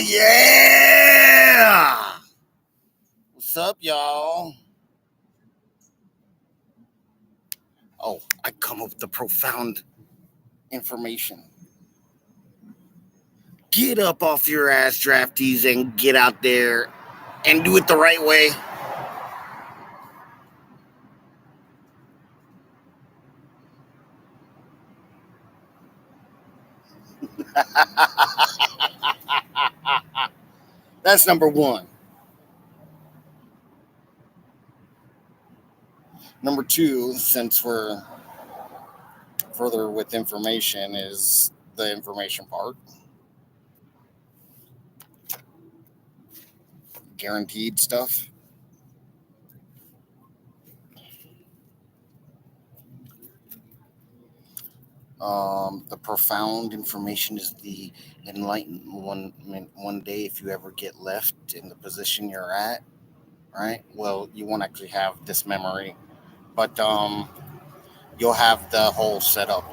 yeah! What's up, y'all? Oh, I come up with the profound information. Get up off your ass, draftees, and get out there and do it the right way. That's number one. Number two, since we're further with information, is the information part. Guaranteed stuff. The profound information is the enlightened one day if you ever get left in the position you're at, right? Well, you won't actually have this memory, but you'll have the whole setup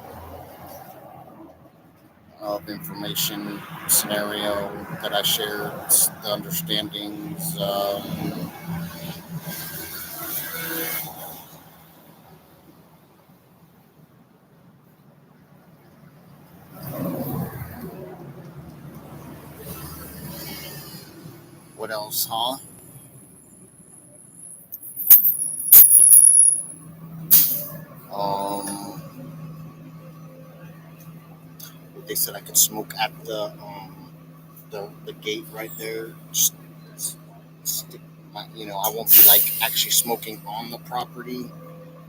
of information scenario that I shared, the understandings. What else, huh? Um, they said I could smoke at the gate right there. Just stick I won't be like actually smoking on the property.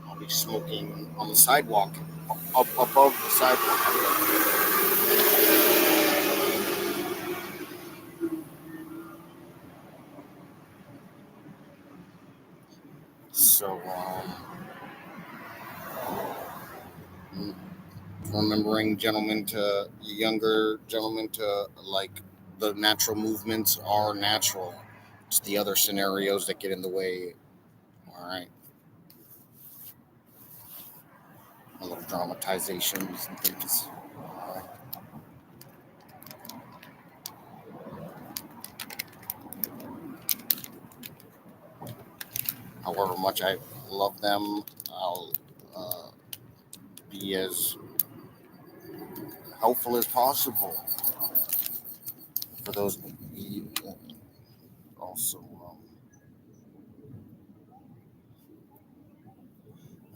I'll be smoking on the sidewalk, up above the sidewalk. So, mm, remembering younger gentlemen to like the natural movements are natural. It's the other scenarios that get in the way. All right, a little dramatizations and things. All right. However much I love them, I'll be as helpful as possible for those also.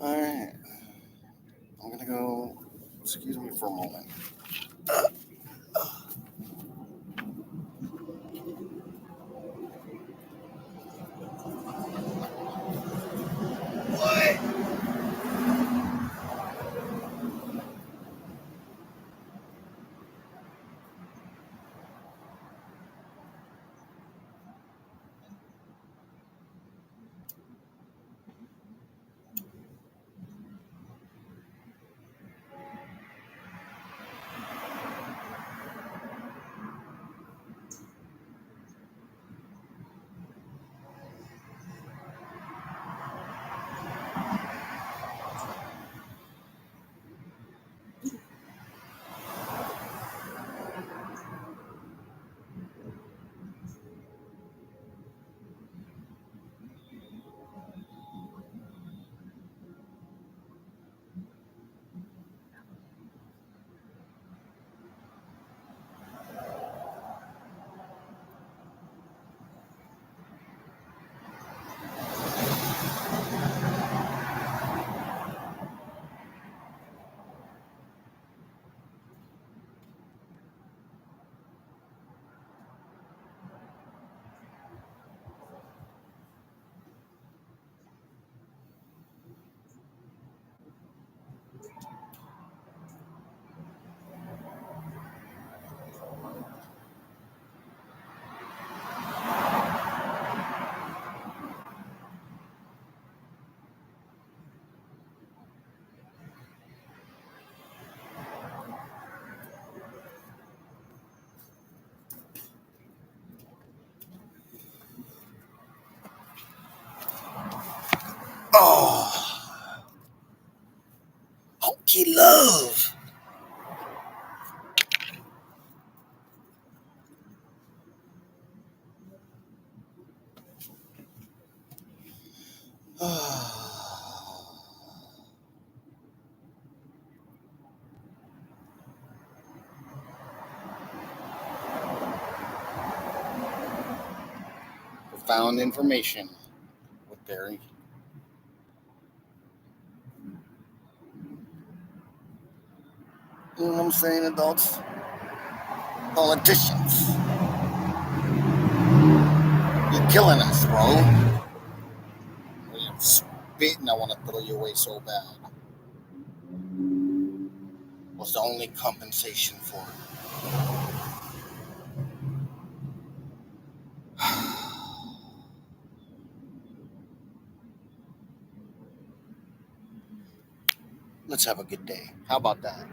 All right, I'm gonna go. Excuse me for a moment. What? Oh, honky love. found information with their, you know what I'm saying, adults, politicians, you're killing us, bro. When you're spitting, I want to throw you away so bad. Was the only compensation for it. Let's have a good day. How about that?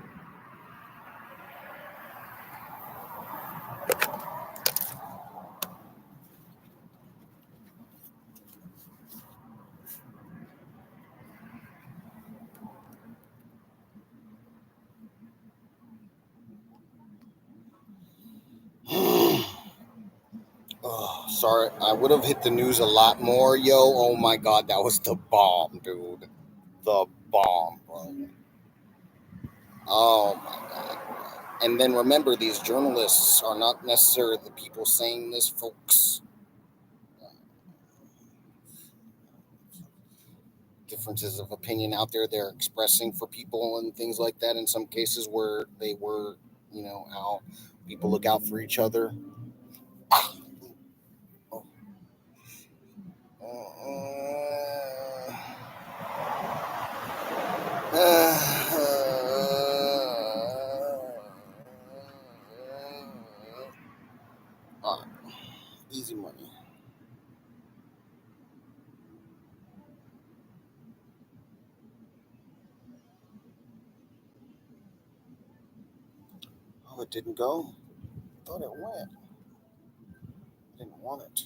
Oh, sorry, I would have hit the news a lot more, yo. Oh my god, that was the bomb, dude. The bomb, bro. Oh my god. And then remember, these journalists are not necessarily the people saying this, folks. Differences of opinion out there they're expressing for people and things like that in some cases where they were, how people look out for each other. Alright, easy money. Oh, it didn't go? I thought it went. I didn't want it.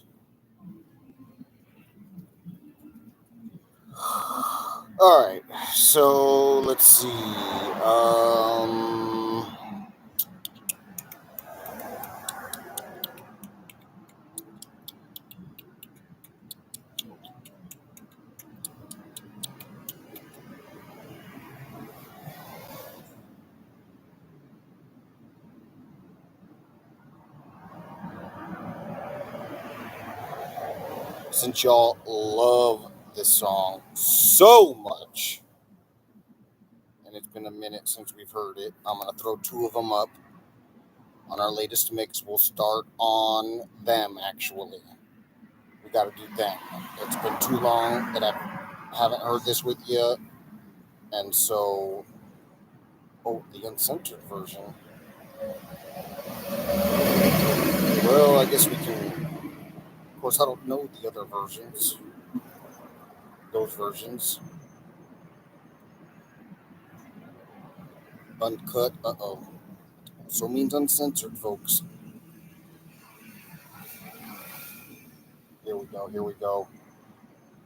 All right, so let's see. Since y'all love this song so much, and it's been a minute since we've heard it, I'm gonna throw two of them up on our latest mix. We'll start on them. Actually, we got to do them. It's been too long that I haven't heard this with you, and so the uncensored version. Well, I guess we can. Of course, I don't know the other versions. Those versions. Uncut. So means uncensored, folks. Here we go. Here we go.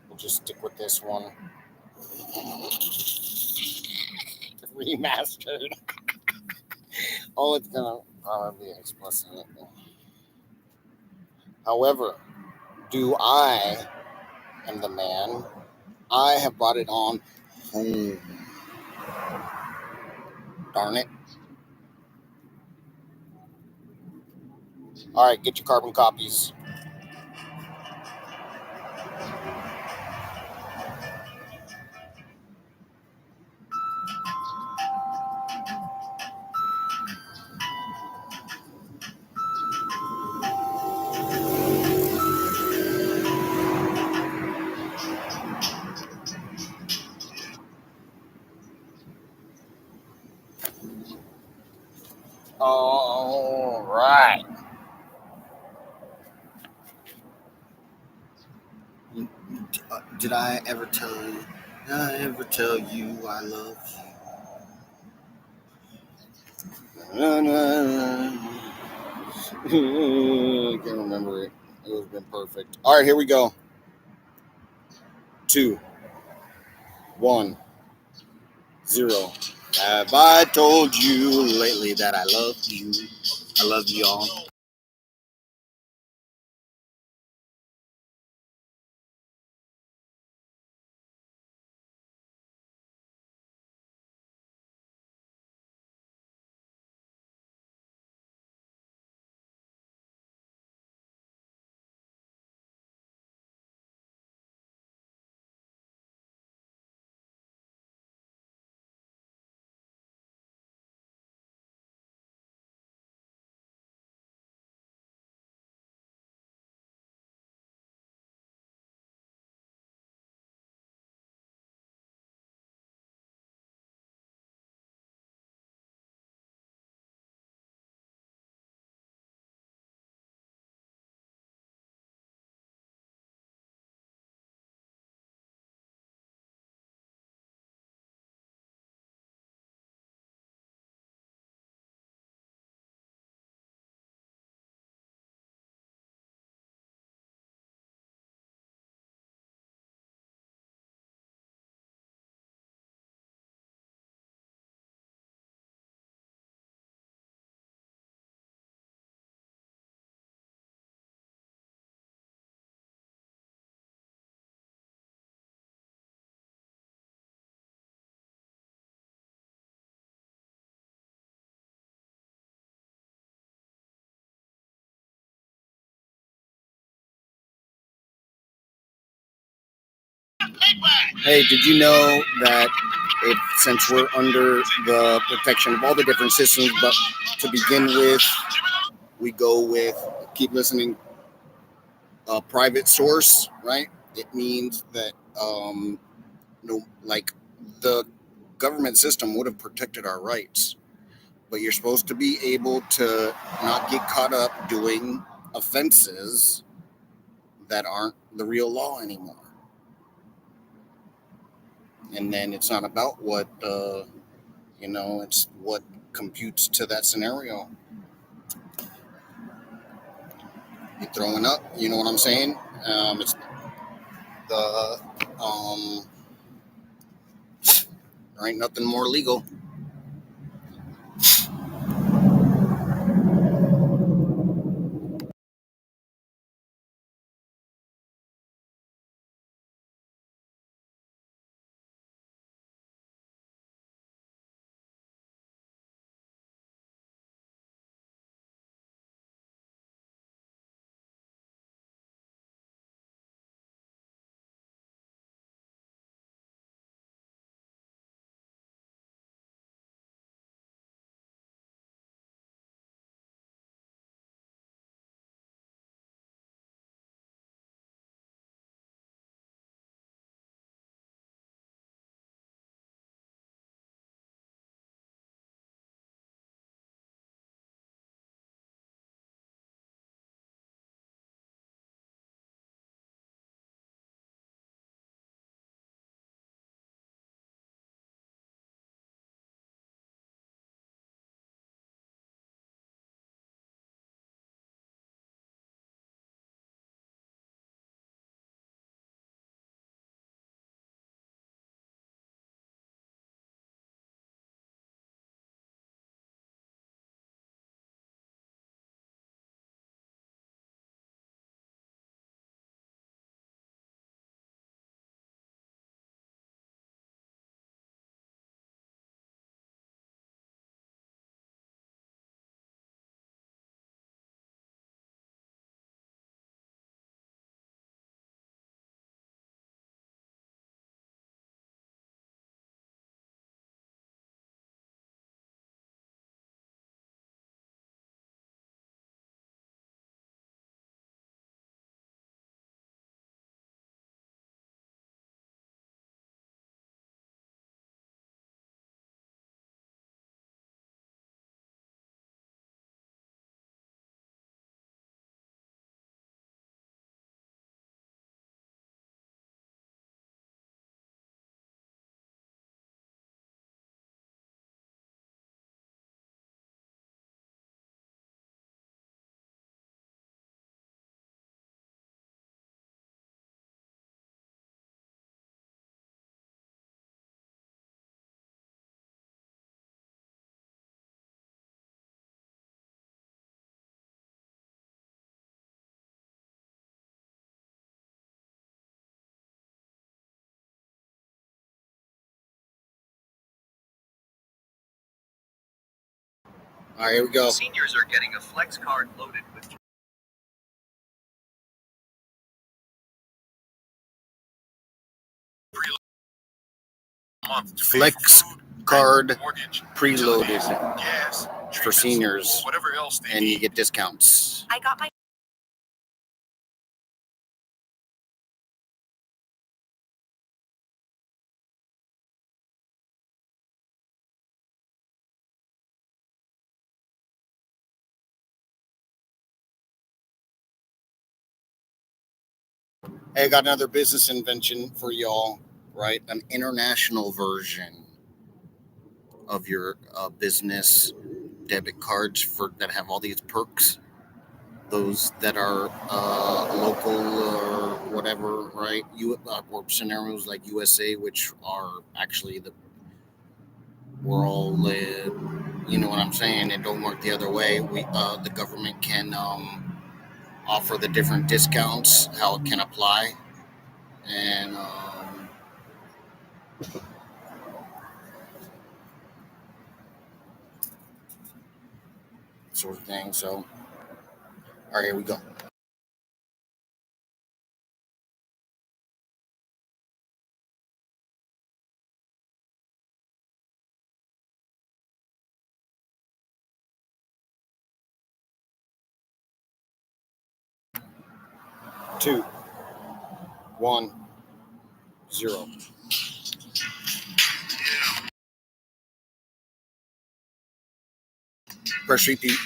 We'll just stick with this one. Remastered. Oh, it's gonna probably be explicit. However, do I am the man. I have brought it on home. Darn it. All right, get your carbon copies. All right. Did I ever tell you? Did I ever tell you I love you? I can't remember it. It would have been perfect. All right, here we go. 2, 1, 0. Have I told you lately that I love you? I love y'all. Hey, did you know that since we're under the protection of all the different systems, but to begin with, we go with keep listening, private source, right? It means that no, like the government system would have protected our rights, but you're supposed to be able to not get caught up doing offenses that aren't the real law anymore. And then it's not about what it's what computes to that scenario. You're throwing up, you know what I'm saying? It's the there ain't nothing more legal. All right, here we go. Seniors are getting a flex card loaded with flex card preloaded for seniors, and you get discounts. I got my Hey, I got another business invention for y'all, right? An international version of your business debit cards for that have all these perks. Those that are local or whatever, right? Or scenarios like USA, which are actually we're all you know what I'm saying. It don't work the other way. The government can offer the different discounts, how it can apply, and sort of thing. So, all right, here we go. two, one, zero. Press repeat.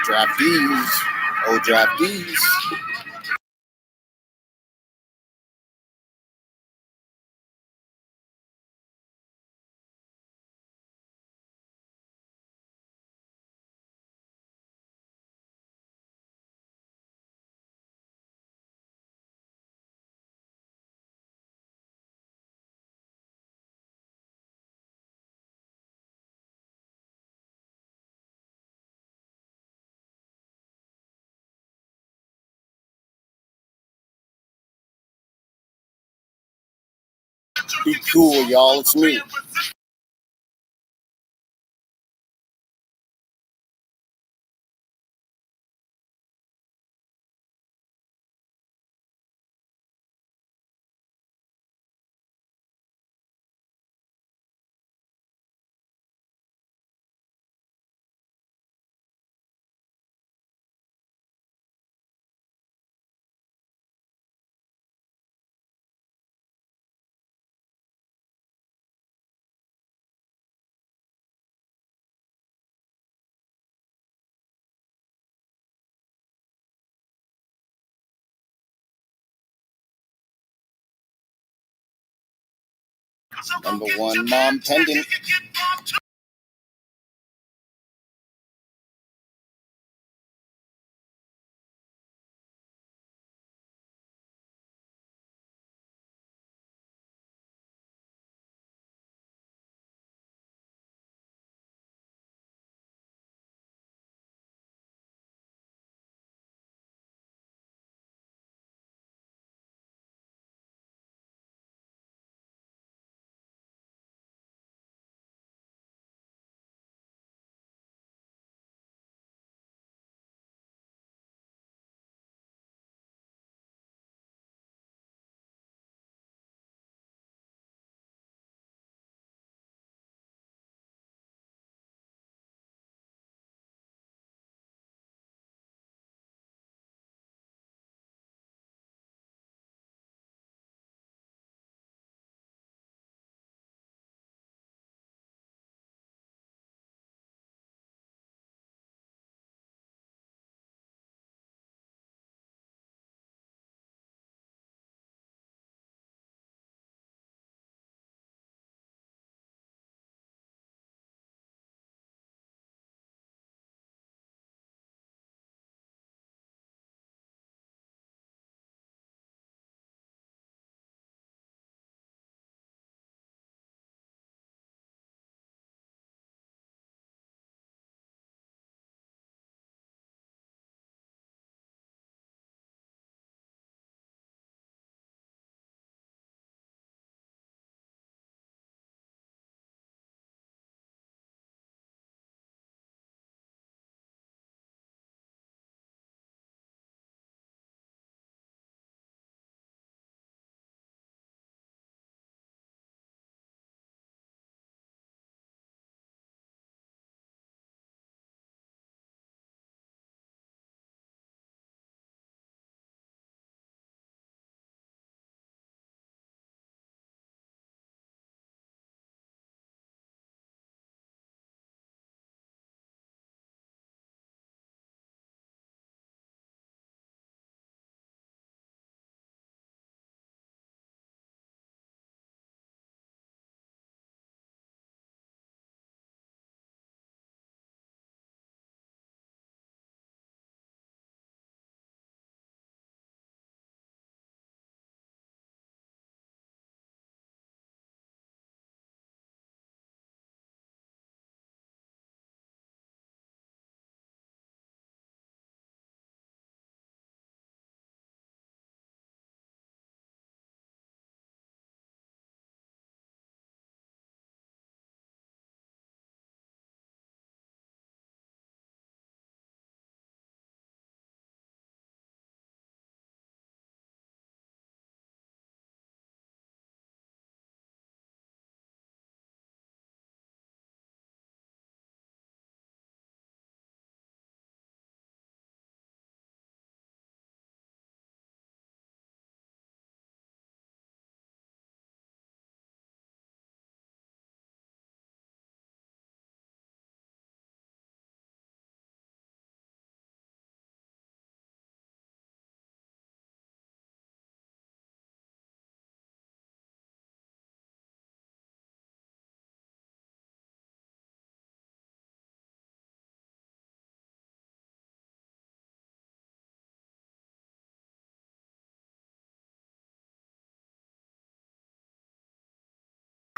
Draftees. Oh, draftees. Be cool, y'all. It's me. Number one mom pendant.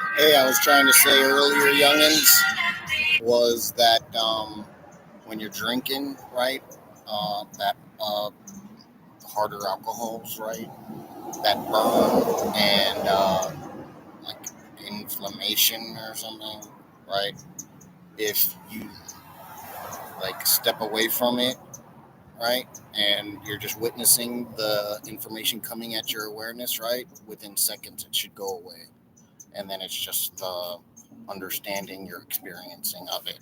Hey, I was trying to say earlier, youngins, was that when you're drinking, right, that harder alcohols, right, that burn and like inflammation or something, right? If you like step away from it, right, and you're just witnessing the information coming at your awareness, right, within seconds it should go away, and then it's just the understanding you're experiencing of it.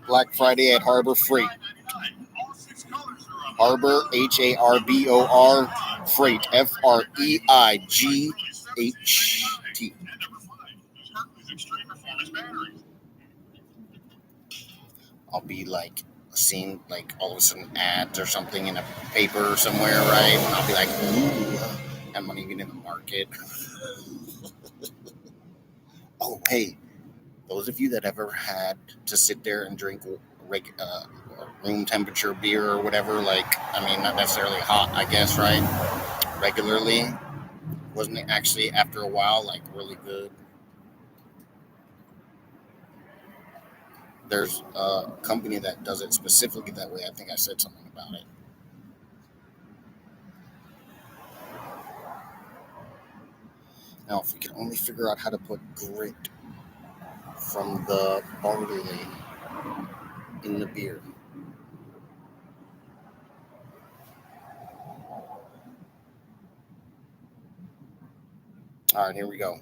Black Friday at Harbor Freight. Harbor, Harbor, Freight, Freight. I'll be like seeing like all of a sudden ads or something in a paper somewhere, right? And I'll be like, ooh, I'm not even in the market. Oh, hey, those of you that ever had to sit there and drink room temperature beer or whatever, like, I mean, not necessarily hot, I guess, right? Regularly, wasn't it actually after a while like really good? There's a company that does it specifically that way. I think I said something about it. Now, if we could only figure out how to put grit from the barley in the beer. All right, here we go.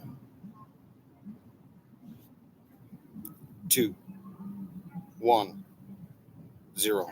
2, 1, 0.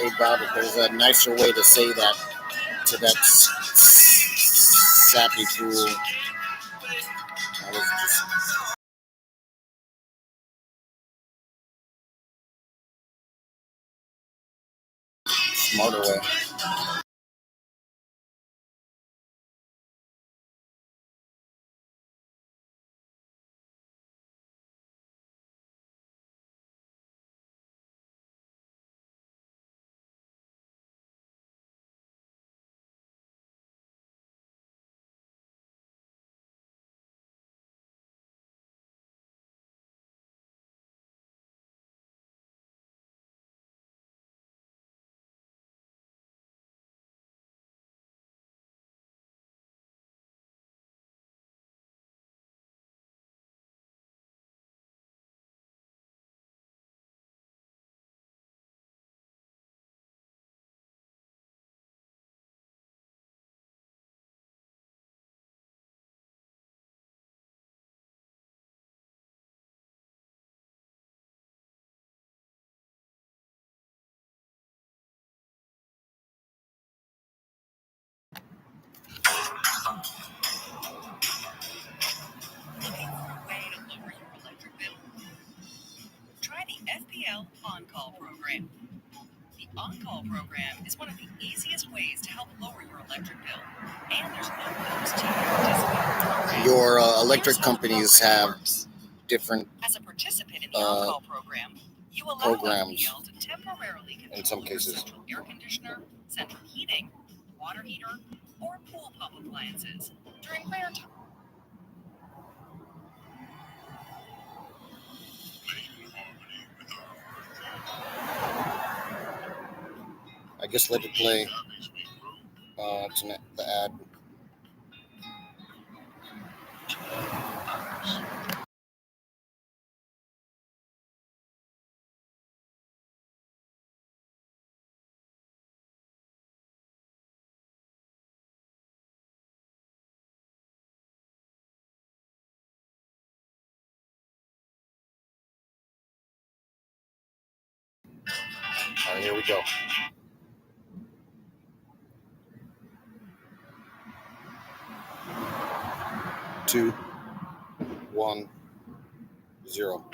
about it. There's a nicer way to say that to that sappy fool. I was just smarter way. Looking for a way to lower your electric bill? Try the FPL On-Call program. The On-Call program is one of the easiest ways to help lower your electric bill. And there's no cost to you to participate. Your electric companies have different As a participant in the On-Call program, you allow programs FPL to temporarily control in some your cases. central air conditioner, central heating, water heater, or pool pump appliances during fair time. I guess let it play. Tonight, the ad. All right, here we go. 2, 1, 0.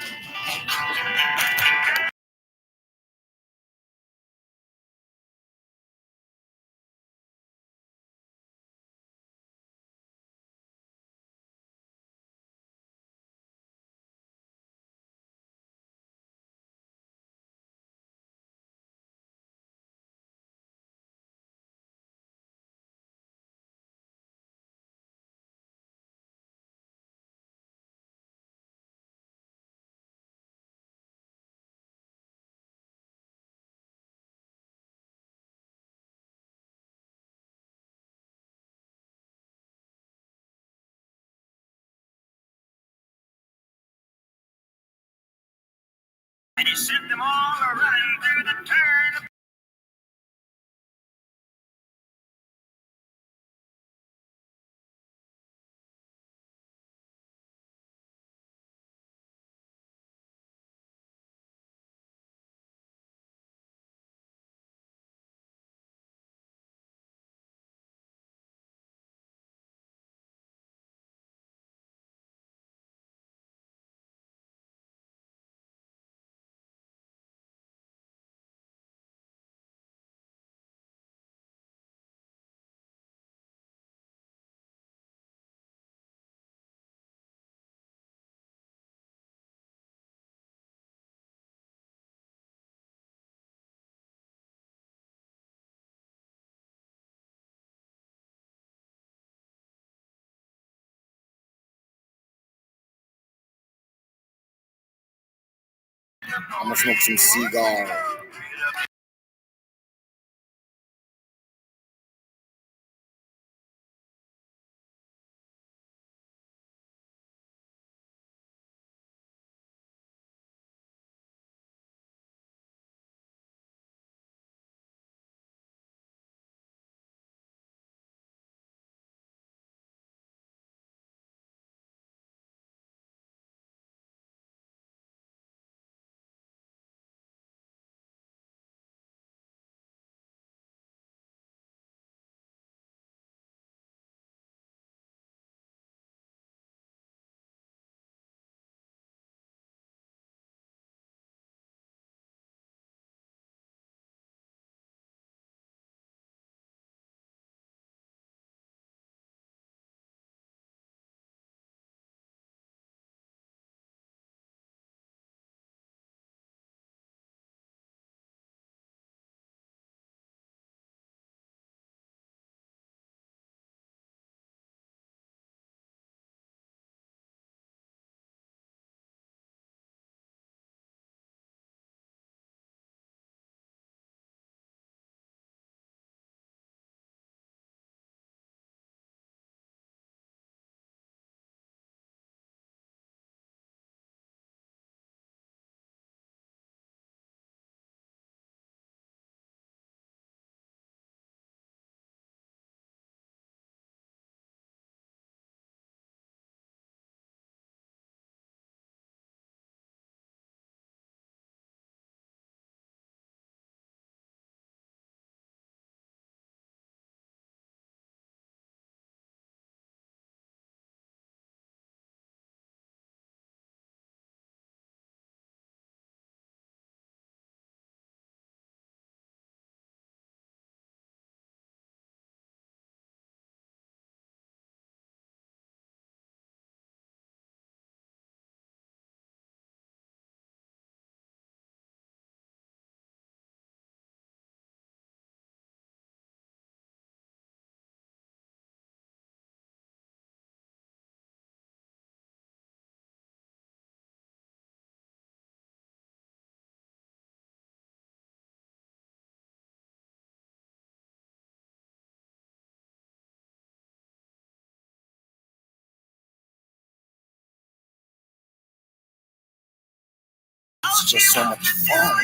And you sent them all running through the turn. I'm gonna smoke some cigar. just so much fun.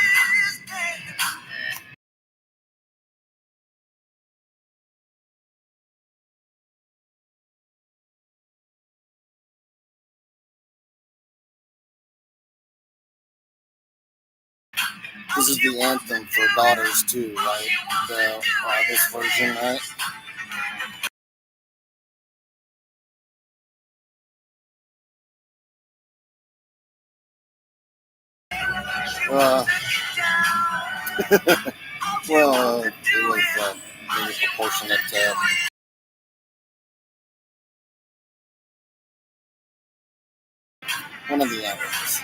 This is the anthem for daughters too, right? This version, right? Uh, well, it was maybe proportionate to one of the anthems.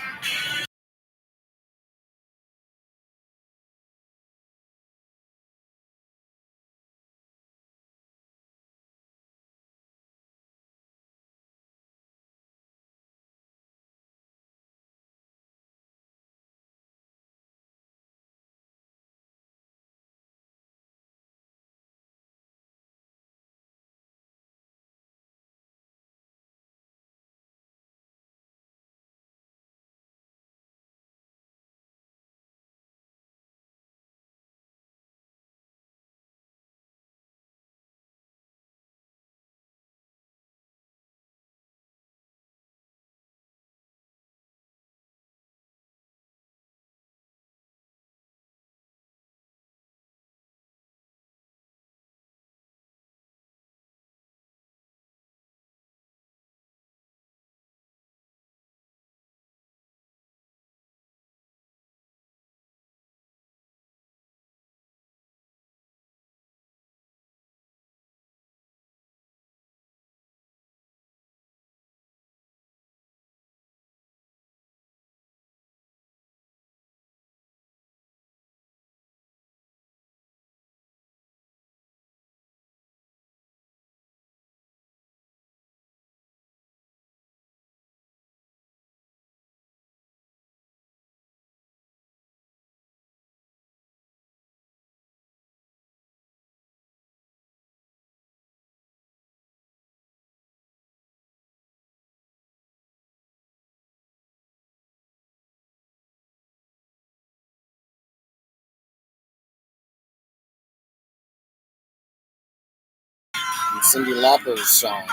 And Cyndi Lauper's song.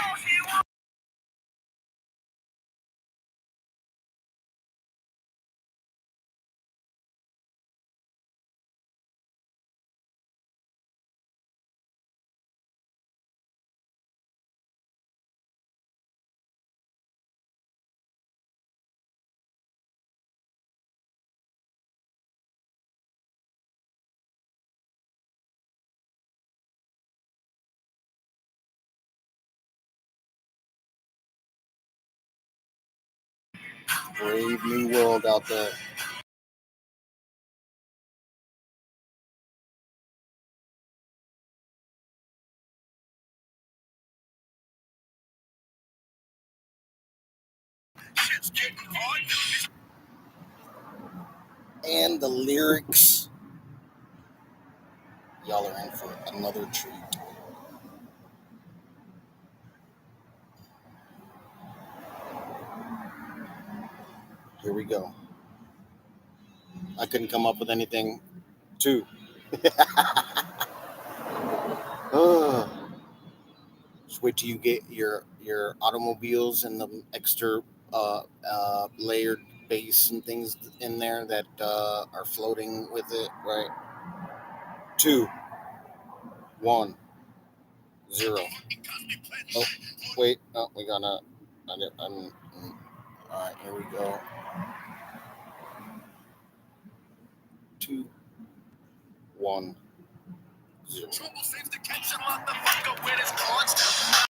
Brave new world out there. And the lyrics, y'all are in for another treat. Here we go. I couldn't come up with anything too. Uh, just wait till you get your automobiles and the extra layered bass and things in there that are floating with it. Right. 2, 1, 0. Oh, wait. Oh, we gotta. All right, here we go. 2, 1, 0. Trouble seems to catch a motherfucker with his cards.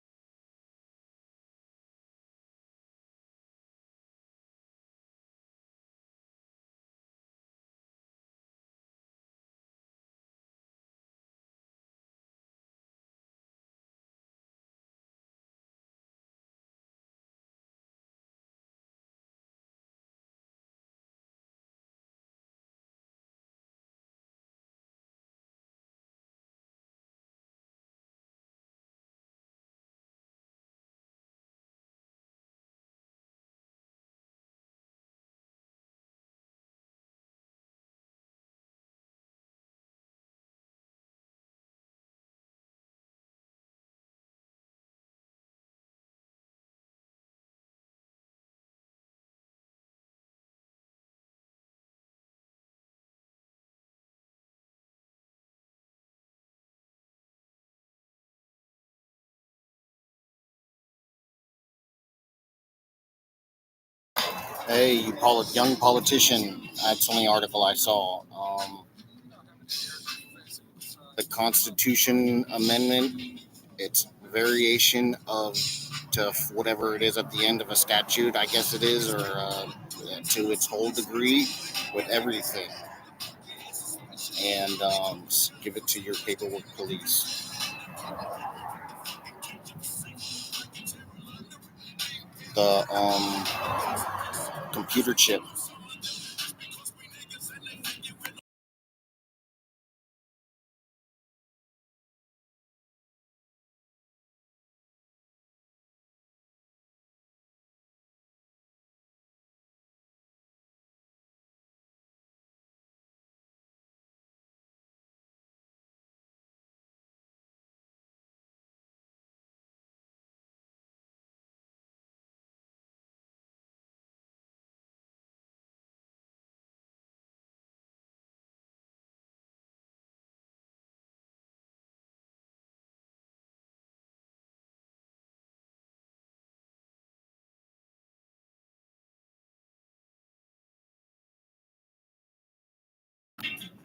Hey, you call it young politician. That's the only article I saw. The Constitution Amendment. It's variation of to whatever it is at the end of a statute, I guess it is, or to its whole degree with everything, and give it to your paperwork police. The computer chip.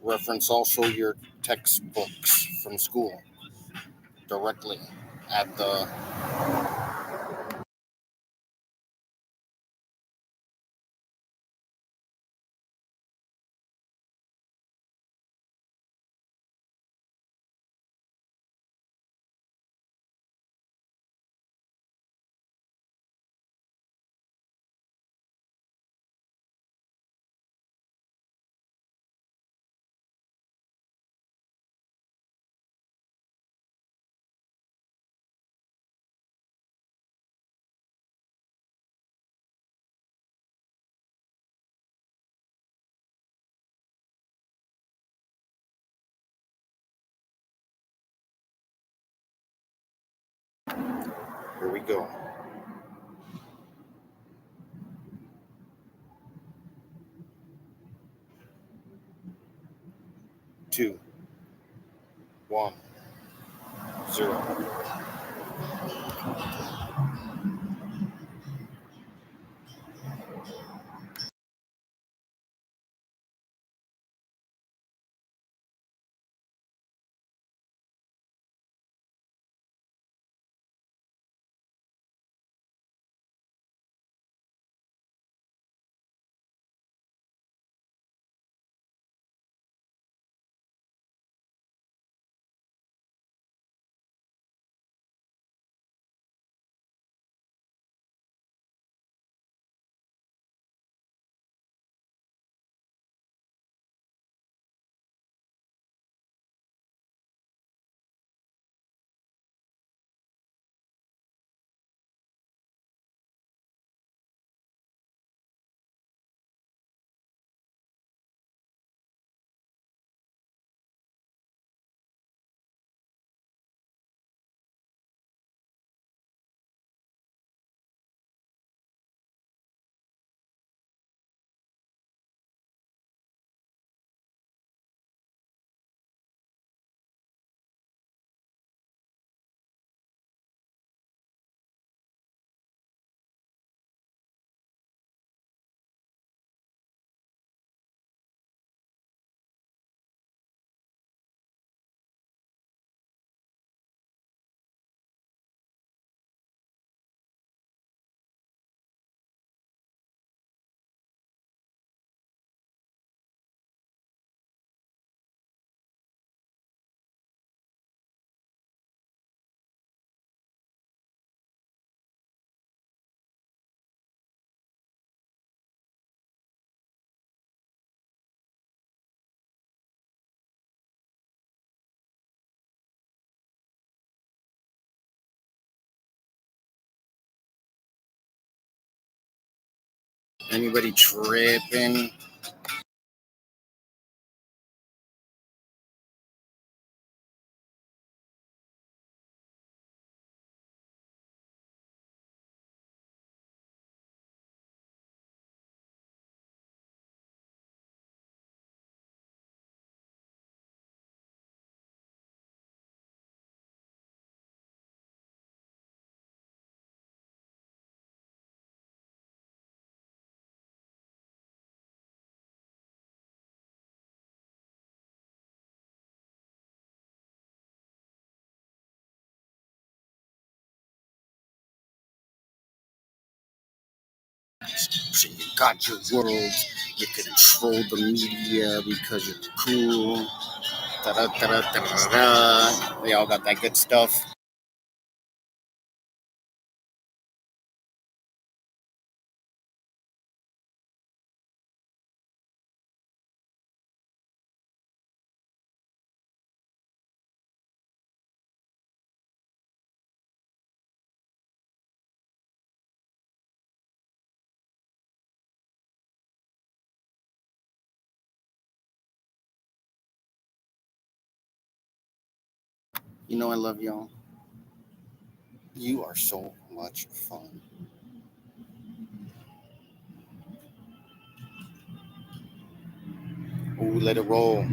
Reference also your textbooks from school directly at the. Here we go. 2, 1, 0. Anybody tripping? So you got your world. You control the media because you're cool. Da-da-da-da-da-da. They all got that good stuff. You know I love y'all. You are so much fun. Ooh, let it roll.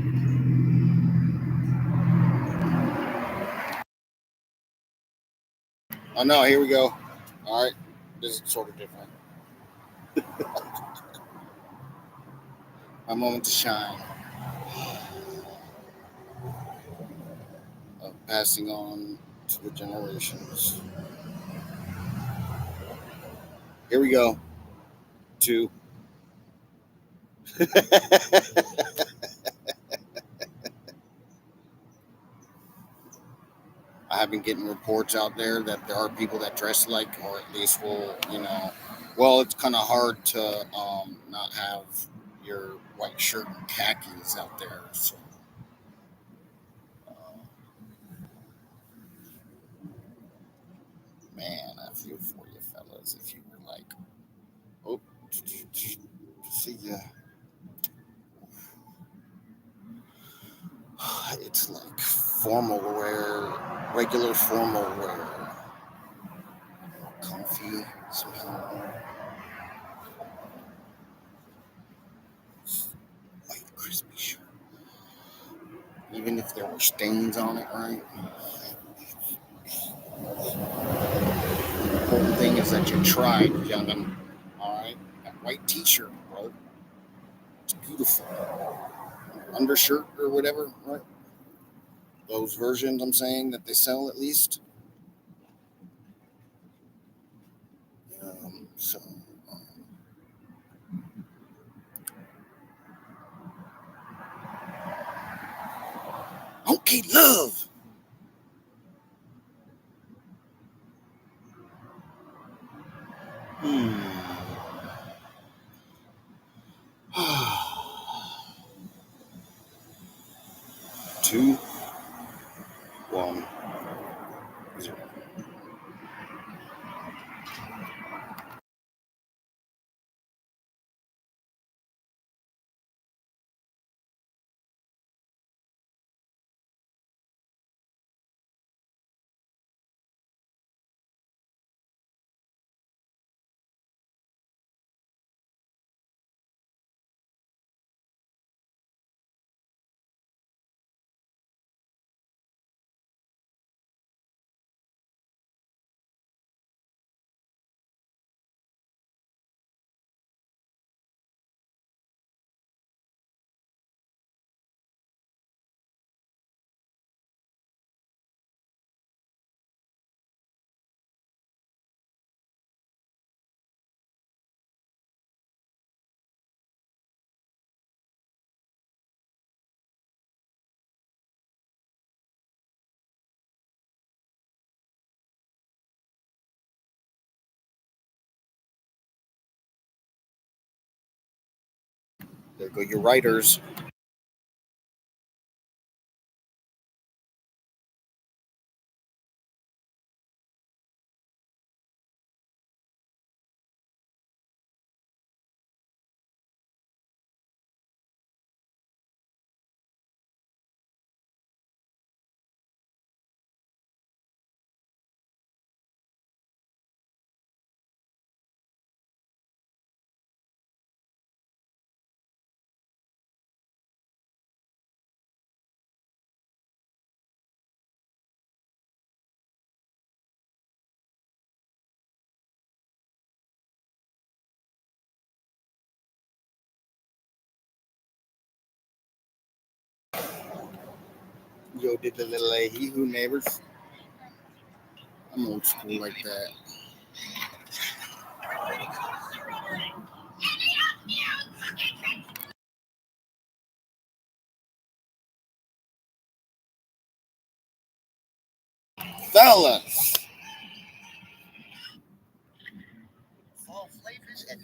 Oh no, here we go. All right, this is sort of different. My moment to shine. Of passing on to the generations. Here we go. Two. I have been getting reports out there that there are people that dress like, or at least will, well, it's kind of hard to not have your white shirt and khakis out there. So, uh, man, I feel for you fellas if you were like, oh, see ya. It's like formal wear, regular formal wear, comfy somehow. White crispy shirt. Even if there were stains on it, right? The important thing is that you tried, youngin'. Alright? That white t shirt, bro. It's beautiful. Undershirt or whatever, right? Those versions I'm saying that they sell at least. So, okay, love. Hmm. 2, 1, 0. There go your writers. Yo, did the little he who neighbors. I'm old school like that. fellas. Fall flavors and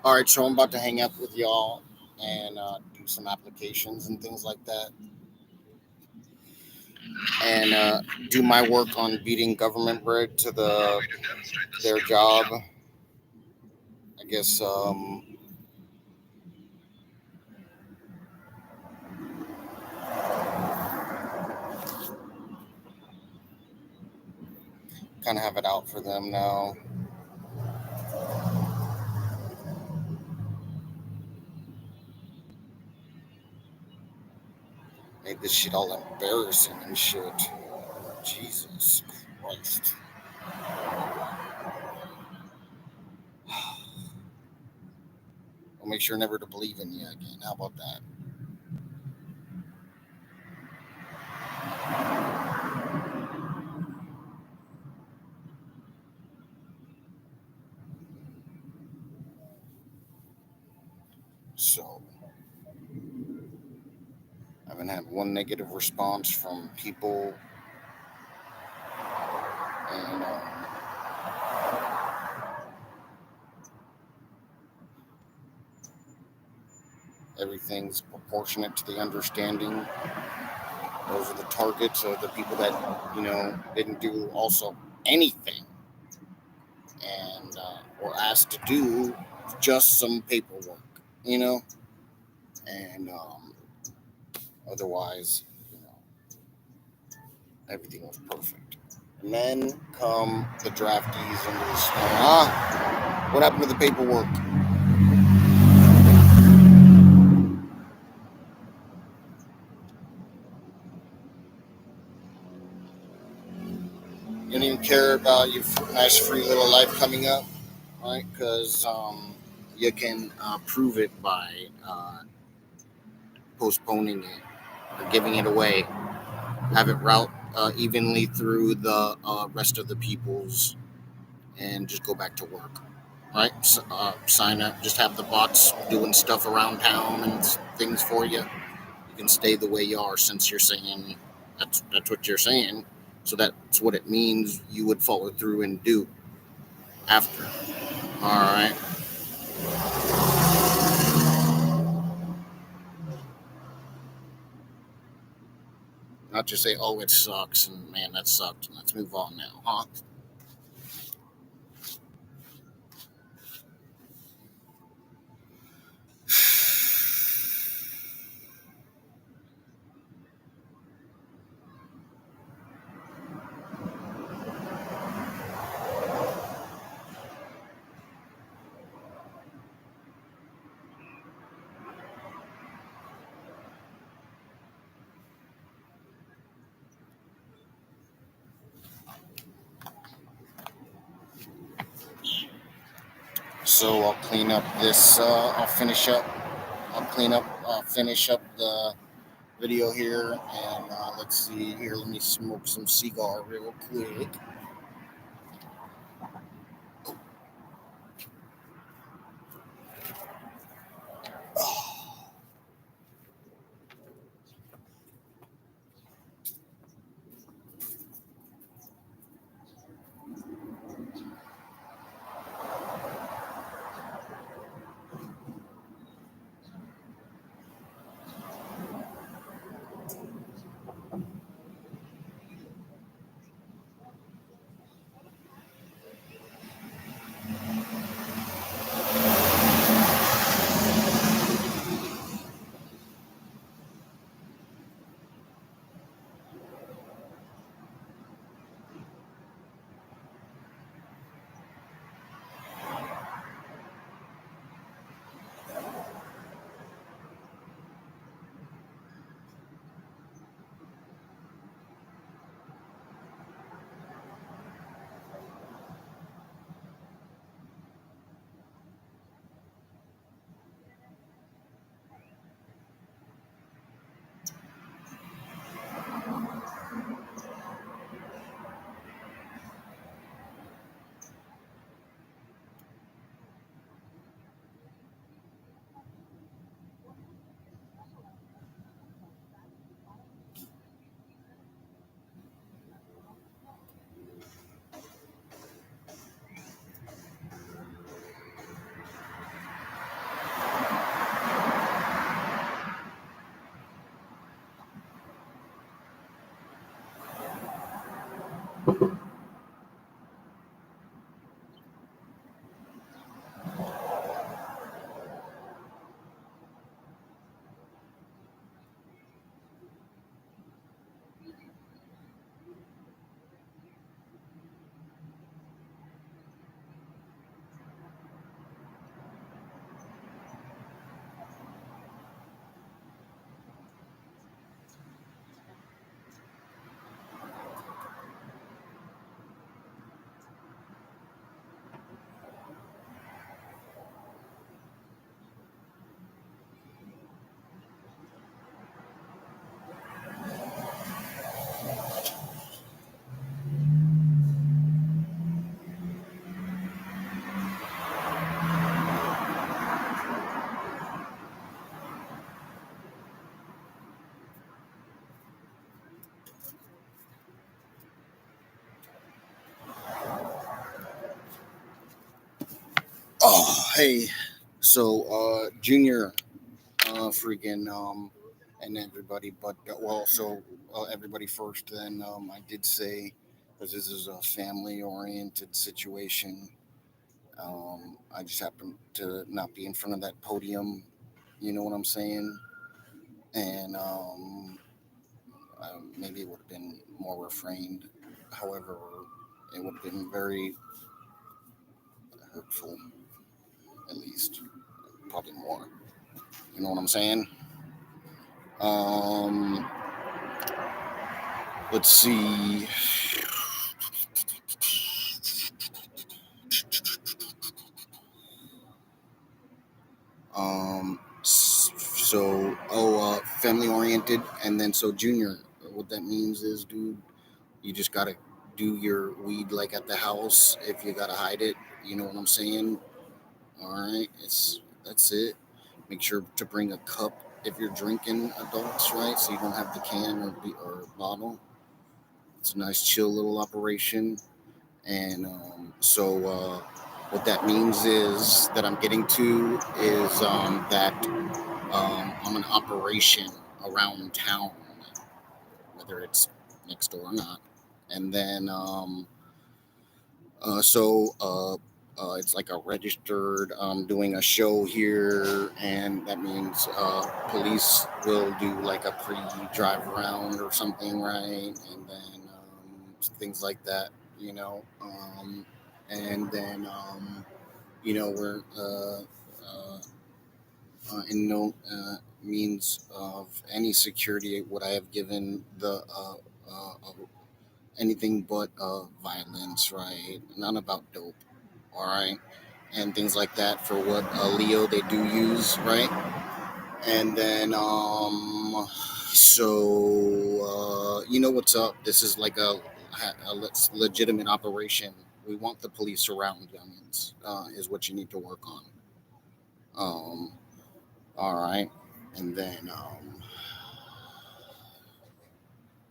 all right, so I'm about to hang up with y'all and do some applications and things like that, and do my work on beating government bread to their job. I guess kind of have it out for them now. Made this shit all embarrassing and shit. Jesus Christ. I'll make sure never to believe in you again. How about that? So, I haven't had one negative response from people, and everything's proportionate to the understanding. Those are the targets of the people that, didn't do also anything and were asked to do just some paperwork, and otherwise, everything was perfect. And then come the draftees into the snow. What happened to the paperwork? You don't even care about your nice free little life coming up, right? Because you can prove it by postponing it or giving it away. Have it route evenly through the rest of the peoples and just go back to work, right? Sign up, just have the bots doing stuff around town and things for you. You can stay the way you are since you're saying that's what you're saying. So that's what it means you would follow through and do after. All right. Not just say, oh, it sucks, and man, that sucked, and let's move on now, huh? So I'll clean up this. I'll finish up. Finish up the video here, and let's see here. Let me smoke some cigar real quick. Hey, so Junior, freaking and everybody, but everybody first. Then I did say because this is a family-oriented situation. I just happened to not be in front of that podium. You know what I'm saying? And maybe it would have been more refrained. However, it would have been very hurtful, at least, probably more. You know what I'm saying? Um, let's see. Family oriented, and then so Junior, what that means is, dude, you just gotta do your weed like at the house. If you gotta hide it, you know what I'm saying. All right, that's it. Make sure to bring a cup if you're drinking, adults, right? So you don't have the can or bottle. It's a nice chill little operation. And what that means is that I'm getting to is that I'm an operation around town, whether it's next door or not. And then so it's like a registered doing a show here, and that means police will do like a pre-drive around or something, right? And then things like that, you know. And then we're in no means of any security would I have given the anything but violence, right? Not about dope, all right, and things like that for what Leo they do use, right? And then you know what's up? This is like a legitimate operation. We want the police around, youngins. Is what you need to work on. Um, all right, and then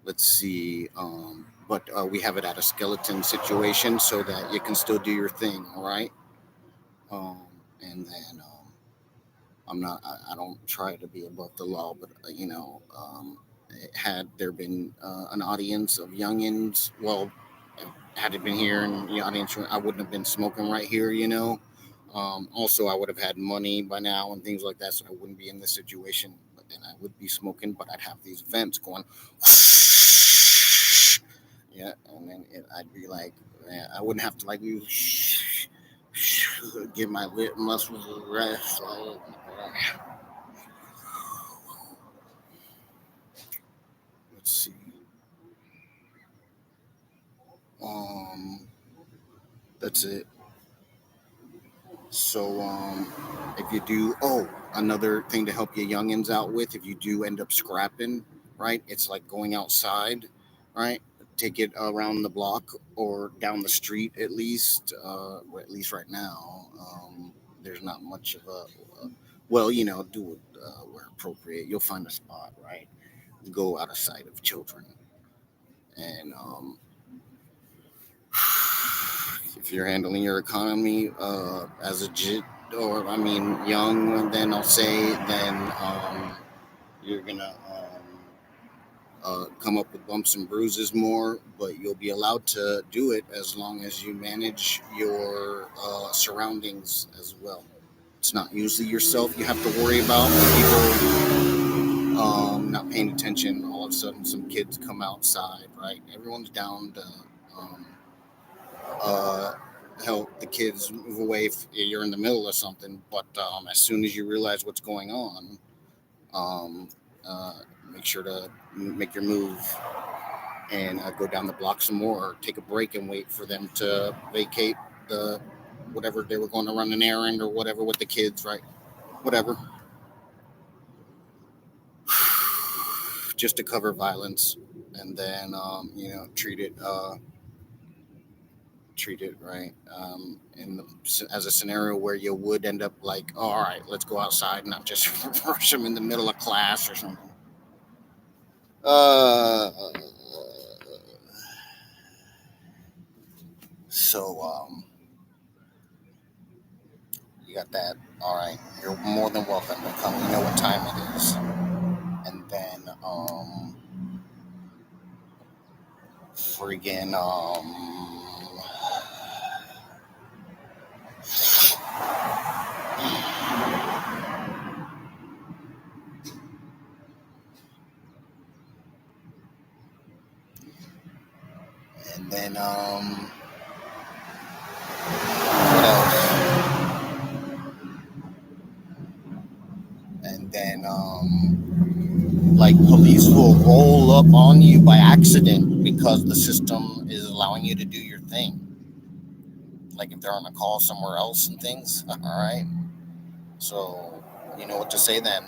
let's see. But we have it at a skeleton situation so that you can still do your thing. All right. Um, and then I don't try to be above the law, but had there been an audience of youngins, well, had it been here in the audience, I wouldn't have been smoking right here, you know. Also, I would have had money by now and things like that, so I wouldn't be in this situation. But then I would be smoking, but I'd have these vents going. Yeah, and then I'd be like, man, I wouldn't have to like give my lip muscles a rest. Let's see. Um, that's it. So, if you do, another thing to help your youngins out with, if you do end up scrapping, right? It's like going outside, right? Take it around the block or down the street at least. At least right now, there's not much of well, do it where appropriate. You'll find a spot, right? Go out of sight of children, and if you're handling your economy as a or I mean young, then I'll say then you're gonna come up with bumps and bruises more, but you'll be allowed to do it as long as you manage your surroundings as well. It's not usually yourself you have to worry about. People not paying attention. All of a sudden, some kids come outside, right? Everyone's down to um, uh, help the kids move away if you're in the middle of something. But as soon as you realize what's going on, um, uh, make sure to make your move and go down the block some more, or take a break and wait for them to vacate the whatever they were going to run an errand or whatever with the kids, right? Whatever, just to cover violence, and then treat it right as a scenario where you would end up like, oh, all right, let's go outside, not just rush them in the middle of class or something. Uh, so You got that? All right. You're more than welcome to come. You know what time it is. And then, friggin', and then, what else? And then, like police will roll up on you by accident because the system is allowing you to do your thing. Like if they're on a call somewhere else and things. All right. So you know what to say then.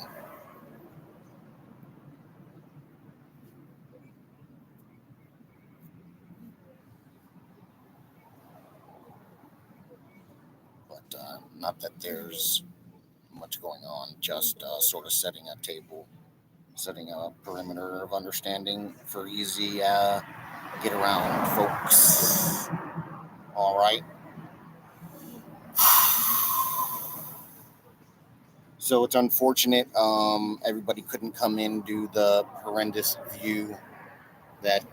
But not that there's much going on. Just sort of setting a table, setting a perimeter of understanding for easy get around, folks. All right. So it's unfortunate everybody couldn't come in do the horrendous view that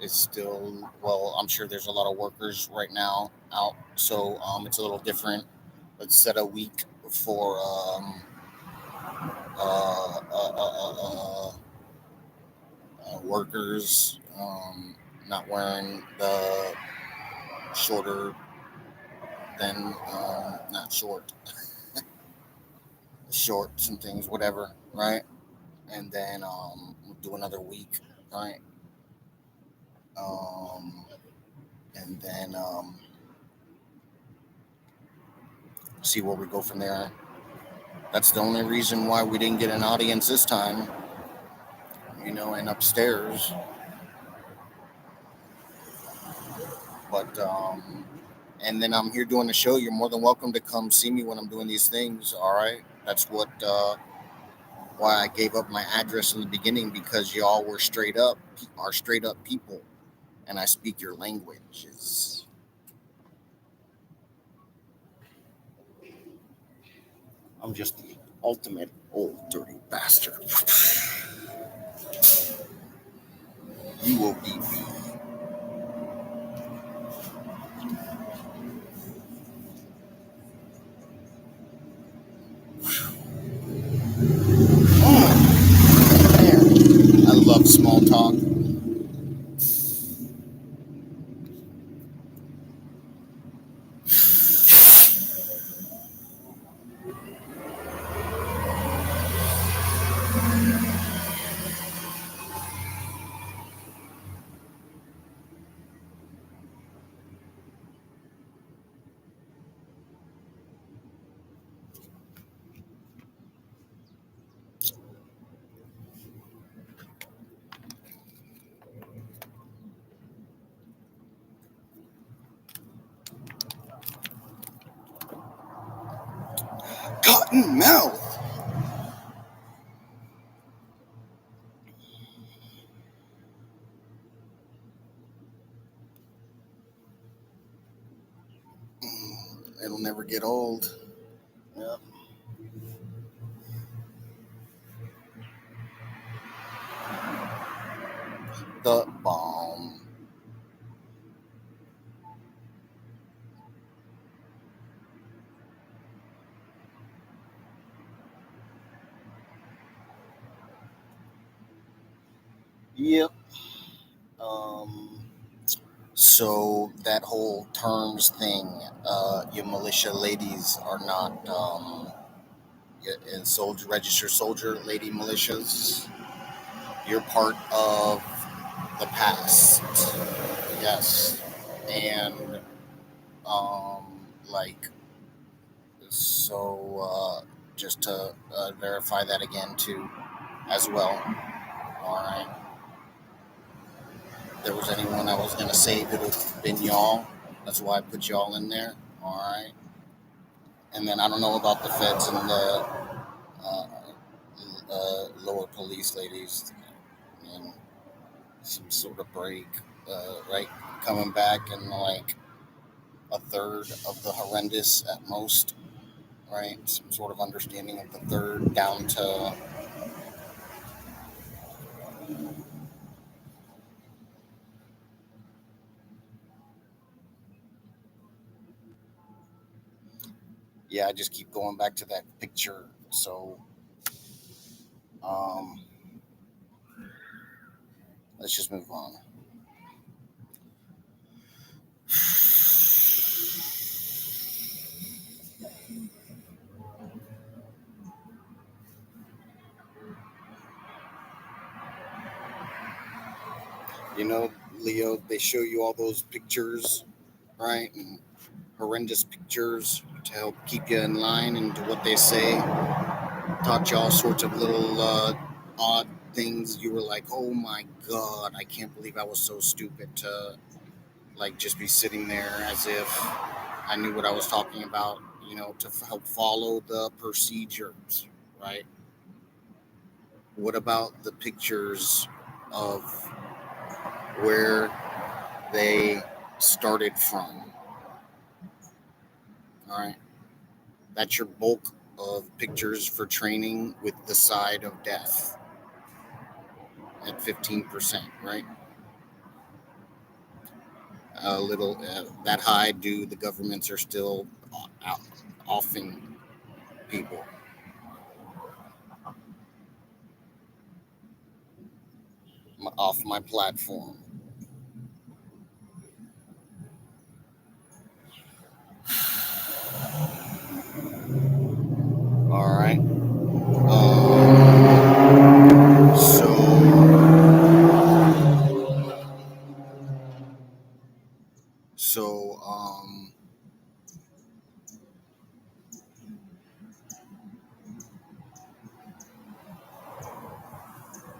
is still, well, I'm sure there's a lot of workers right now out, so it's a little different. Let's set a week for uh, uh, uh, uh, workers not wearing the shorter than not short shorts and things, whatever, right? And then we'll do another week, right? Um, and then see where we go from there. That's the only reason why we didn't get an audience this time, and upstairs. But and then I'm here doing the show. You're more than welcome to come see me when I'm doing these things. All right, that's what why I gave up my address in the beginning, because y'all were straight up people, and I speak your languages. I'm just the ultimate old dirty bastard. You will be me. Man, I love small talk. Cotton mouth. It'll never get old. Yep. The bomb. Yep. Um, so that whole terms thing, your militia ladies are not in soldier registered soldier lady militias. You're part of the past. Yes, and like so. Just to verify that again too, as well. All right. If there was anyone I was gonna save, it would have been y'all. That's why I put y'all in there. All right. And then I don't know about the feds and the uh, lower police ladies. And some sort of break, right? Coming back and like a third of the horrendous at most. right? Some sort of understanding of the third down to yeah, I just keep going back to that picture. So um, let's just move on. You know, Leo, they show you all those pictures, right? And horrendous pictures to help keep you in line and to what they say. Taught you all sorts of little odd things. You were like, oh my God, I can't believe I was so stupid to like just be sitting there as if I knew what I was talking about, to help follow the procedures, right? What about the pictures of where they started from? All right. That's your bulk of pictures for training with the side of death at 15%, right? A little that high due the governments are still out, offing people. Off my platform. All right. So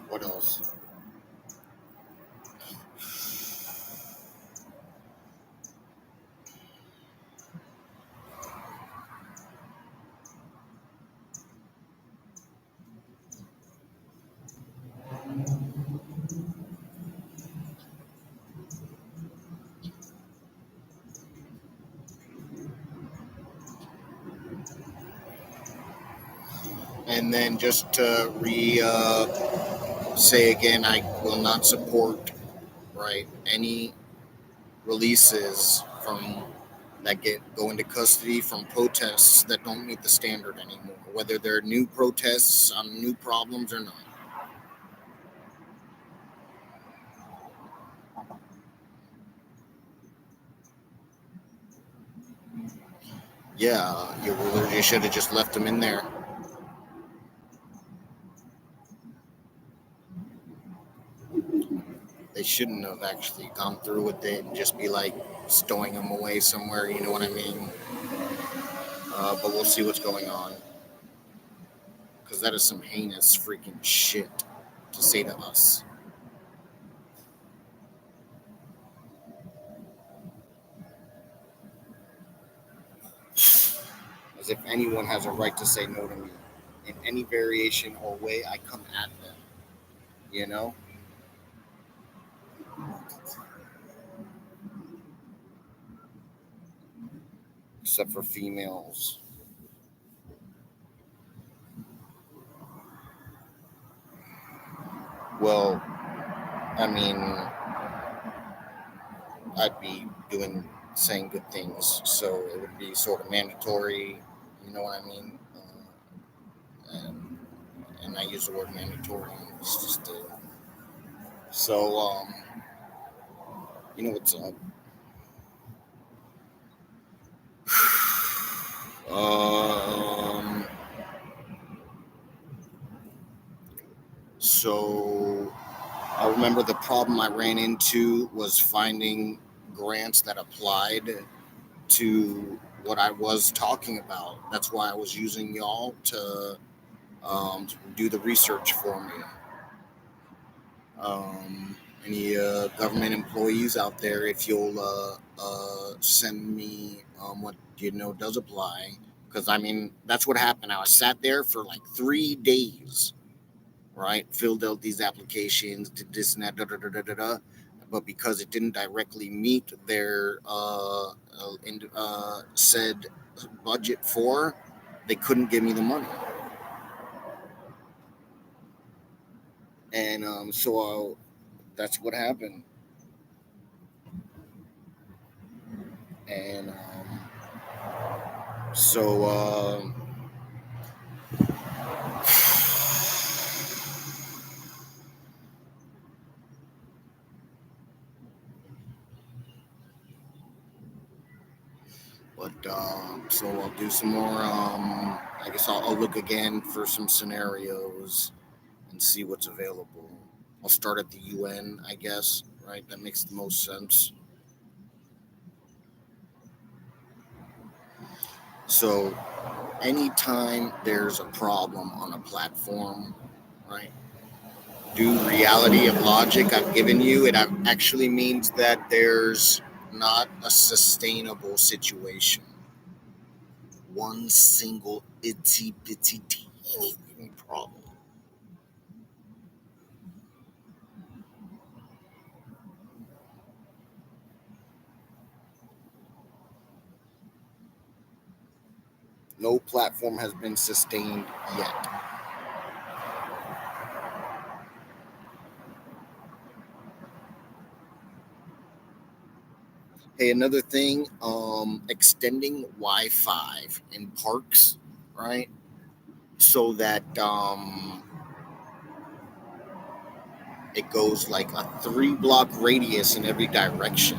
what else? And then just to say again, I will not support right any releases from that go into custody from protests that don't meet the standard anymore, whether they're new protests on new problems or not. Yeah, you should have just left them in there. They shouldn't have actually gone through with it and just be like stowing them away somewhere. You know what I mean? But we'll see what's going on because that is some heinous freaking shit to say to us. As if anyone has a right to say no to me in any variation or way I come at them. You know, except for females. Well, I mean, I'd be saying good things, so it would be sort of mandatory. You know what I mean? And I use the word mandatory. It's just so you know what's up. Um, so I remember the problem I ran into was finding grants that applied to what I was talking about. That's why I was using y'all to do the research for me. Any government employees out there, if you'll send me what you know does apply, because I mean that's what happened. I was sat there for like 3 days, right? Filled out these applications, did this and that, da da da da da da. But because it didn't directly meet their said budget for, they couldn't give me the money. And that's what happened. And so but so I'll do some more. I guess I'll look again for some scenarios and see what's available. I'll start at the UN, I guess. Right, that makes the most sense. So anytime there's a problem on a platform, right? Due reality of logic I've given you, it actually means that there's not a sustainable situation. One single itsy bitsy teeny problem. No platform has been sustained yet. Hey, another thing, extending Wi-Fi in parks, right? So that it goes like a 3 block radius in every direction.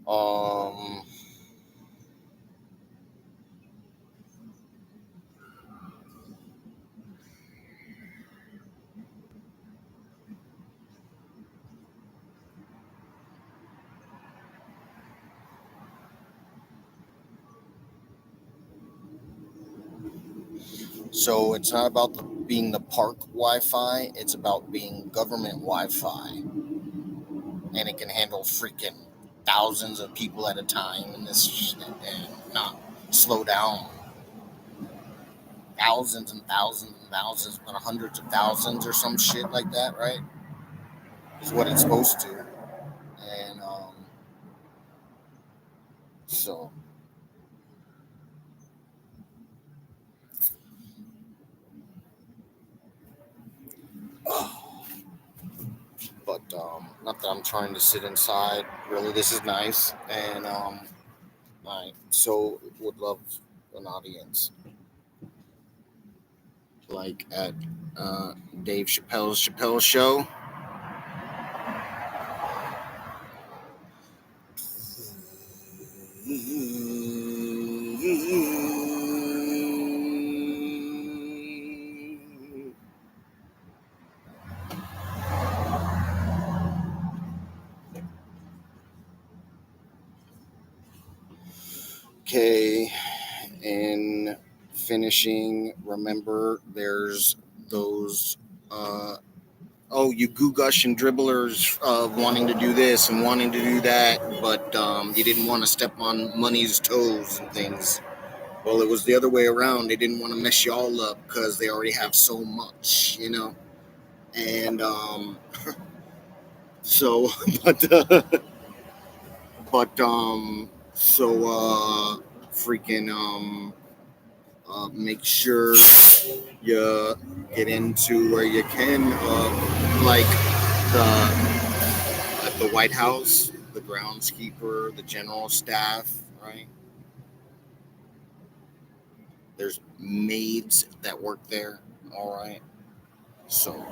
Um, so it's not about being the park Wi-Fi; it's about being government Wi-Fi, and it can handle freaking thousands of people at a time, and not slow down. Thousands and thousands and thousands, but hundreds of thousands or some shit like that, right? Is what it's supposed to, and so. But not that I'm trying to sit inside. Really, this is nice, and I so would love an audience like at Dave Chappelle's Chappelle Show. Okay, and finishing. Remember, there's those. You goo gush and dribblers wanting to do this and wanting to do that, but you didn't want to step on money's toes and things. Well, it was the other way around. They didn't want to mess y'all up because they already have so much, And so, but so freaking make sure you get into where you can, like the at the White House, the groundskeeper, the general staff, right? There's maids that work there, all right. So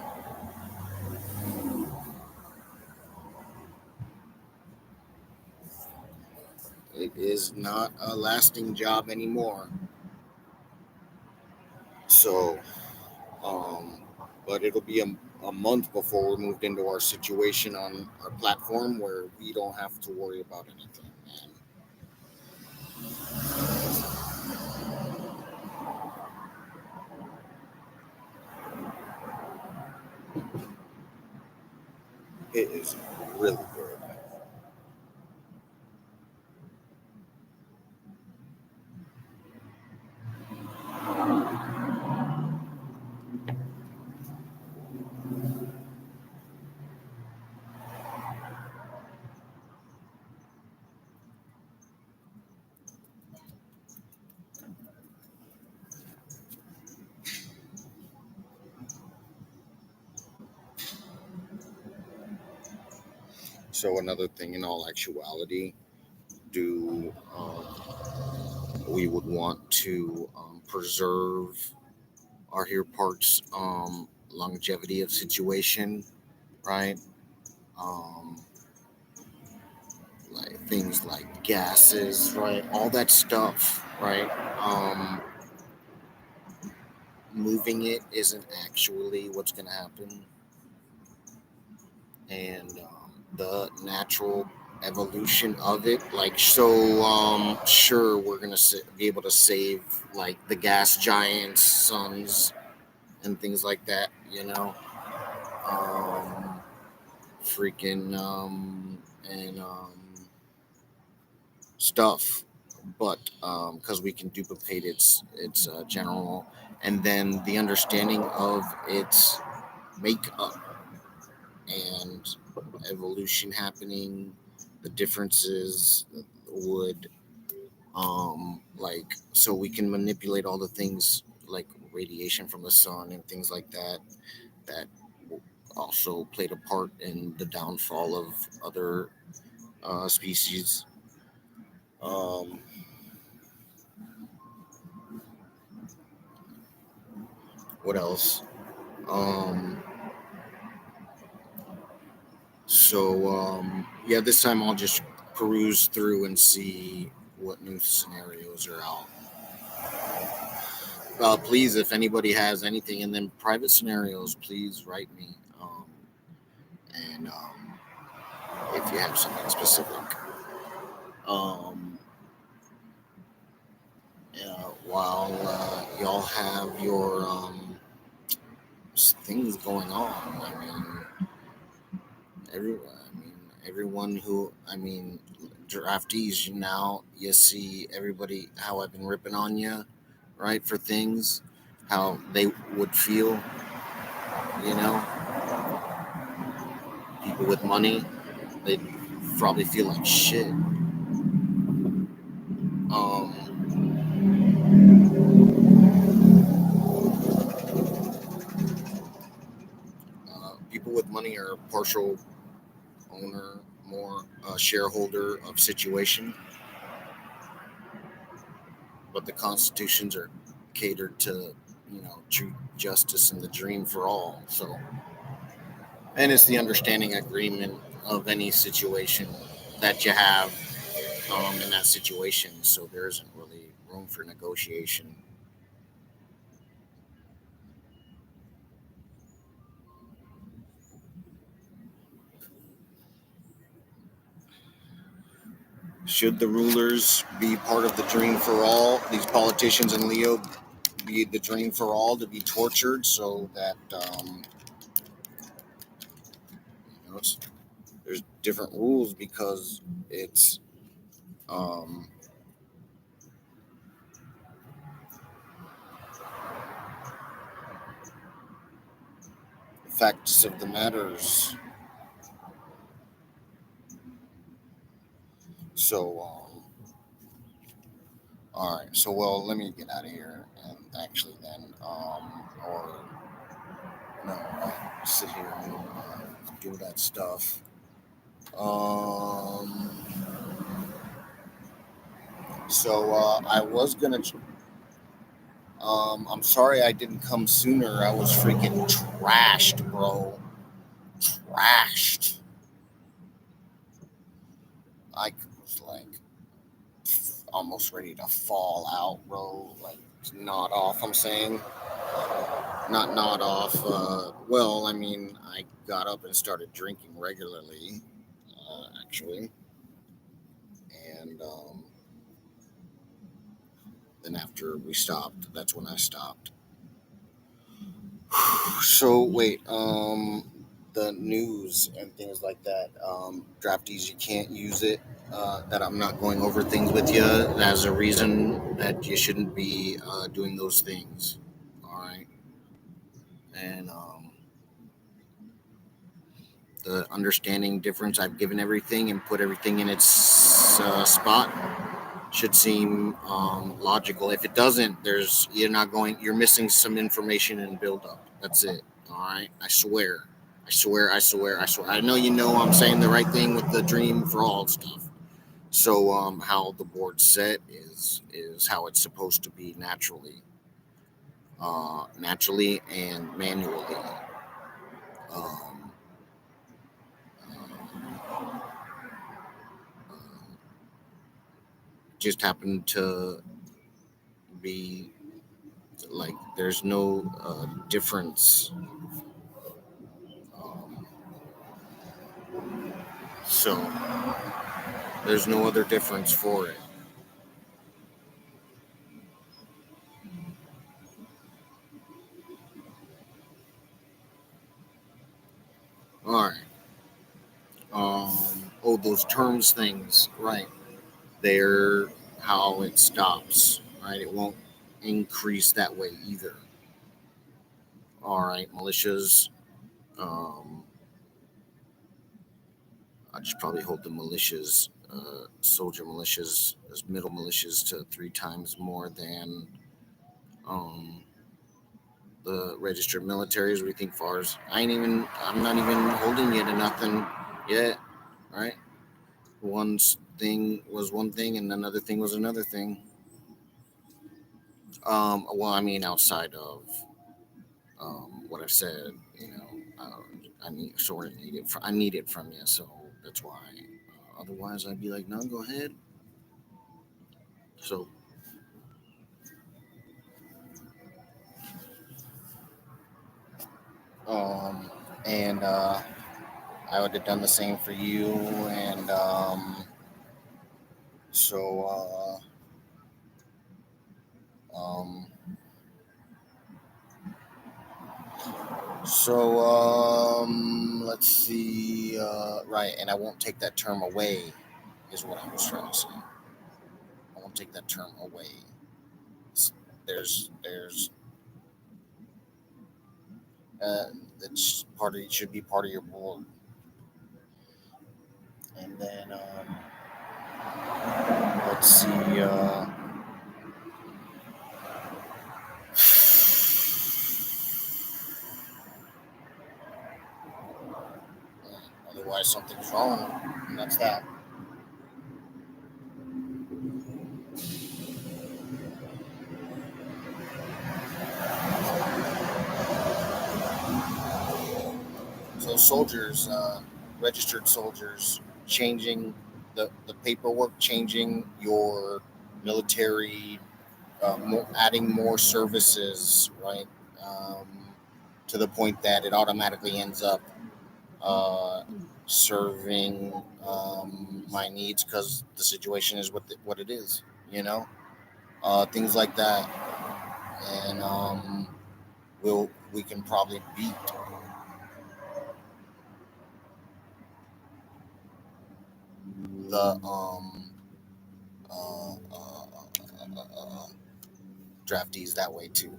it is not a lasting job anymore. So, um, but it'll be a month before we're moved into our situation on our platform where we don't have to worry about anything, man. It is really good. So another thing, in all actuality, do we would want to preserve our here parts longevity of situation, right? Um, like things like gases, right? All that stuff, right? Um, Moving it isn't actually what's going to happen, and the natural evolution of it, like, so sure, we're going to be able to save like the gas giants suns and things like that, um freaking and stuff, but because we can duplicate its general, and then the understanding of its makeup and evolution happening, the differences would like, so we can manipulate all the things like radiation from the sun and things like that also played a part in the downfall of other species. um what else? um yeah, this time I'll just peruse through and see what new scenarios are out. Please, if anybody has anything, and then private scenarios, please write me. And if you have something specific, um, while y'all have your things going on, everyone who, draftees. Now you see everybody how I've been ripping on you, right, for things, how they would feel. You know, people with money, they probably feel like shit. People with money are a partial owner, more shareholder of situation, but the constitutions are catered to, true justice and the dream for all. So, and it's the understanding agreement of any situation that you have in that situation. So there isn't really room for negotiation. Should the rulers be part of the dream for all? These politicians in Leo be the dream for all, to be tortured so that there's different rules, because it's um, facts of the matters. So, all right. So, well, let me get out of here and actually then, or no, sit here and do that stuff. Um, I was gonna. I'm sorry I didn't come sooner. I was freaking trashed, bro. Trashed. I was like almost ready to fall out, bro. Like, nod off. I'm saying, not nod off. Well, I got up and started drinking regularly, actually, and then after we stopped, that's when I stopped. So wait, the news and things like that, draftees, you can't use it. That I'm not going over things with you as a reason that you shouldn't be doing those things. All right, and the understanding difference, I've given everything and put everything in its spot, should seem logical. If it doesn't, you're missing some information and build up. That's it. All right, I swear. I swear. I know you know I'm saying the right thing with the dream for all stuff. So how the board's set is how it's supposed to be naturally, naturally and manually. Um, uh, just happened to be like there's no difference. Um, so there's no other difference for it. All right. Oh, those terms things, right? They're how it stops, right? It won't increase that way either. All right, militias. Um, I just probably hold the militias, soldier militias, as middle militias to 3 times more than um, the registered militaries. What do you think, Fars? I'm not even holding you to nothing yet, right? One thing was one thing, and another thing was another thing. Well, I mean, outside of what I've said, I need sort of need it. I need it from you, so that's why. Otherwise, I'd be like, no, go ahead. So, um, and I would have done the same for you, and so, um, let's see. Right, and I won't take that term away, is what I was trying to say. I won't take that term away. There's uh, that's part of it should be part of your board. And then let's see. Otherwise, something's wrong, and that's that. So soldiers, registered soldiers, changing the paperwork, changing your military, adding more services, right? Um, to the point that it automatically ends up uh, serving my needs because the situation is what it is, you know, things like that, and we can probably beat the uh, uh, draftees that way too.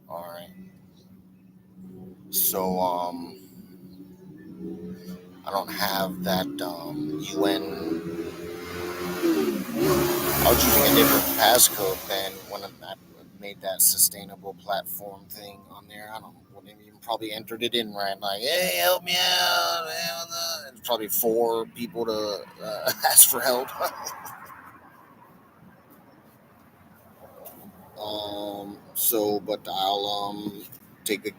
All right, so I don't have that UN. I was using a different passcode than when I made that sustainable platform thing on there. I don't wouldn't even probably entered it in right. Like, hey, help me out. It's probably 4 people to ask for help. But I'll take a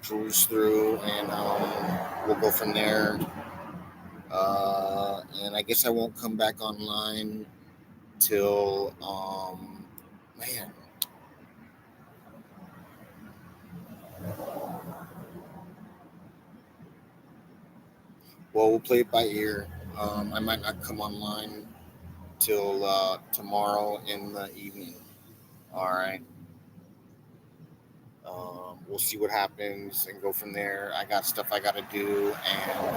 cruise through and we'll go from there. And I guess I won't come back online till man. Well, we'll play it by ear. I might not come online till tomorrow in the evening. All right. We'll see what happens and go from there. I got stuff I got to do, and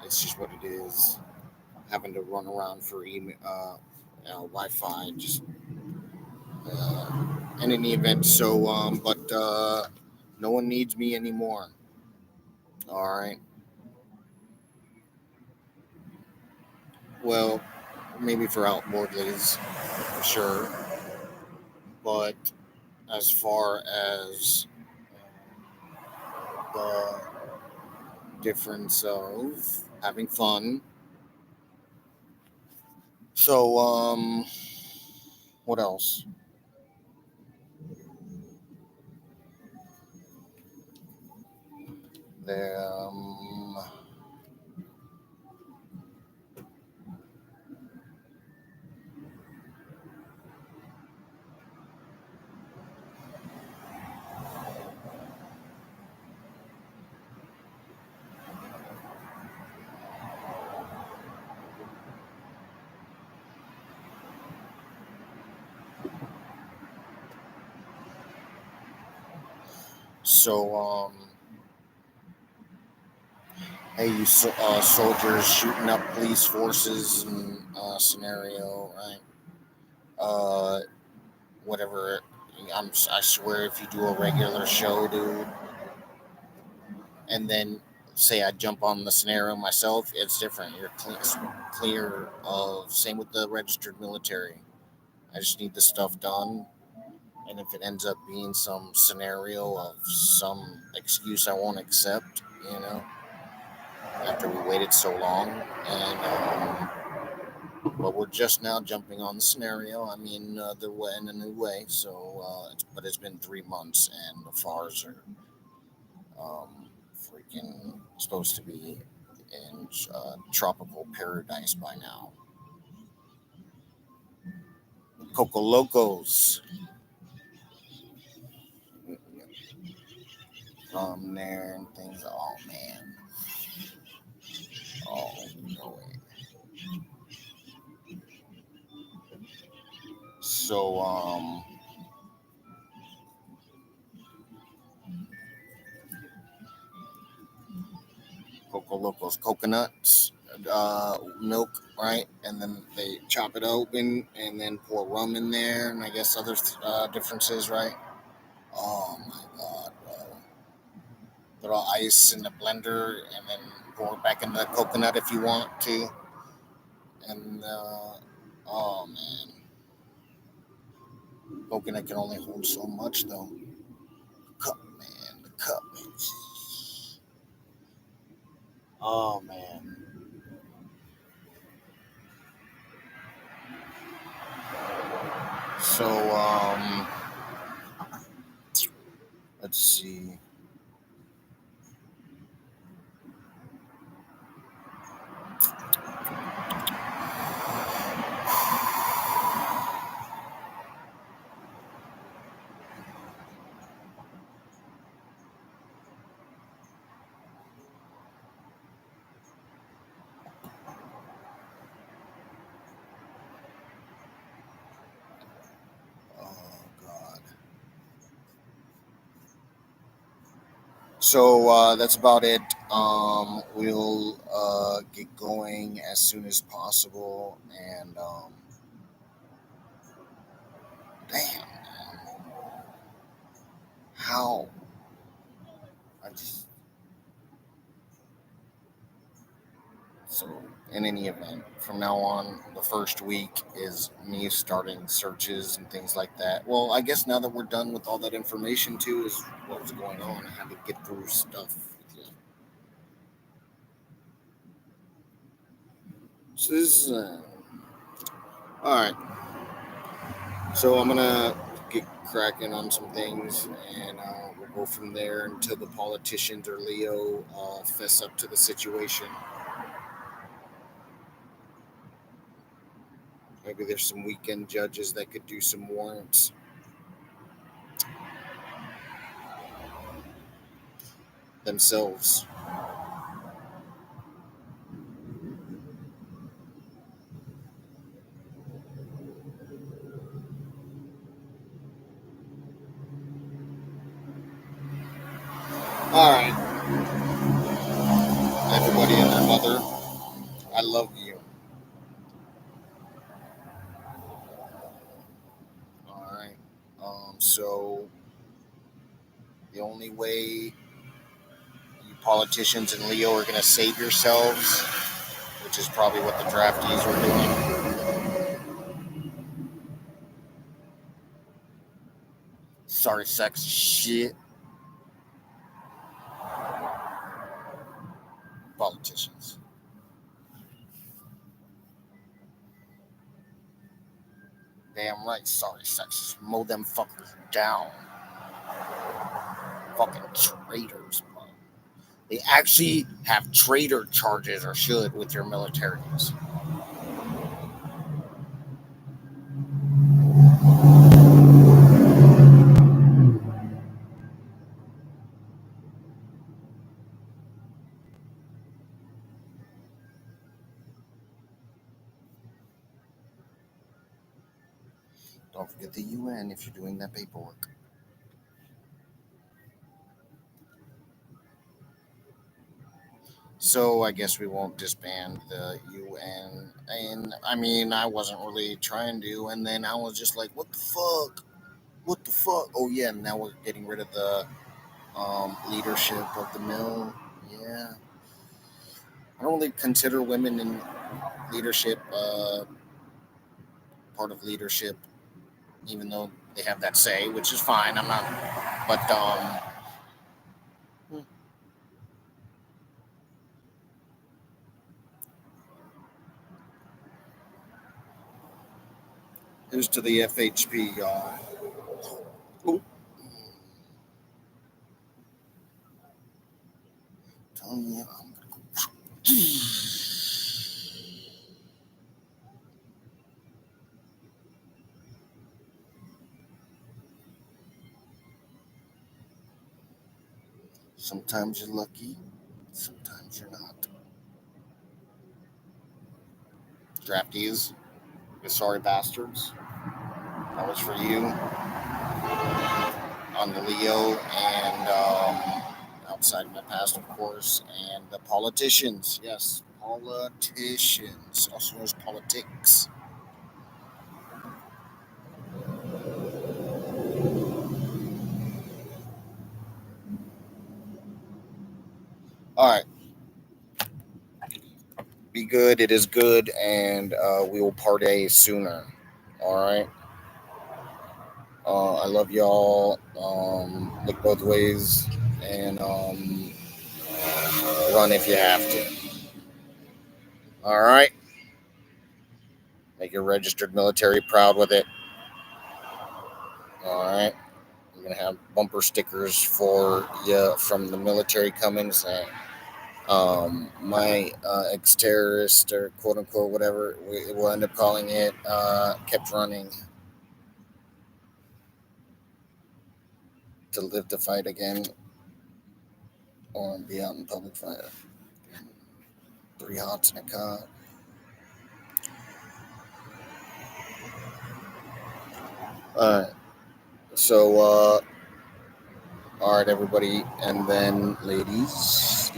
it's just what it is. Having to run around for email, Wi-Fi, just in any event. So, but no one needs me anymore. All right. Well, maybe for outboardlies, for sure. But as far as the difference of having fun. So, what else? There, so, hey, you soldiers shooting up police forces and scenario, right? Uh, whatever. I swear, if you do a regular show, dude, and then say I jump on the scenario myself, it's different. You're clear of. Same with the registered military. I just need the stuff done, and if it ends up being some scenario of some excuse I won't accept, you know, after we waited so long, and but we're just now jumping on the scenario. I mean, the way in a new way. So, but it's been 3 months, and the FARs are freaking supposed to be in tropical paradise by now. Coco Locos there and things. Oh man, oh no way. So Coco Locos coconuts, milk, right? And then they chop it open and then pour rum in there, and I guess other differences, right? Oh my god, bro. Throw ice in the blender and then pour it back in the coconut if you want to. And oh man, coconut can only hold so much though. Cup, man, the cup. Oh man. So let's see. Oh god. So that's about it. We'll get going as soon as possible. And damn, man, how? I just so in any event, from now on, the first week is me starting searches and things like that. Well, I guess now that we're done with all that information too, is what was going on. I had to get through stuff. So this is all right. So I'm gonna get cracking on some things, and we'll go from there until the politicians or Leo fess up to the situation. Maybe there's some weekend judges that could do some warrants themselves. All right, everybody and their mother, I love you. All right. So the only way you politicians and Leo are going to save yourselves, which is probably what the draftees were doing. Sorry, sex shit. damn right. Sorry, sexist. Mow them fuckers down. Fucking traitors, bro. They actually have traitor charges, or should, with your militaries. Don't forget the UN if you're doing that paperwork. So I guess we won't disband the UN. And I mean, I wasn't really trying to. And then I was just like, what the fuck? What the fuck? Oh yeah, now we're getting rid of the leadership of the mill. Yeah, I don't really consider women in leadership part of leadership, even though they have that say, which is fine. I'm not, but here's to the FHP, y'all. Ooh. Telling you, I'm gonna go. Sometimes you're lucky, sometimes you're not. Draftees, you sorry bastards. That was for you on the Leo and outside my past, of course, and the politicians. Yes, politicians, also known as politics. All right, be good. It is good, and we will party sooner. All right. I love y'all. Look both ways and run if you have to. All right. Make your registered military proud with it. All right. We're gonna have bumper stickers for you from the military coming saying, my ex-terrorist or quote unquote whatever we'll end up calling it kept running to live to fight again or be out in public fire. 3 hots in a car. All right. So, all right, everybody, and then ladies.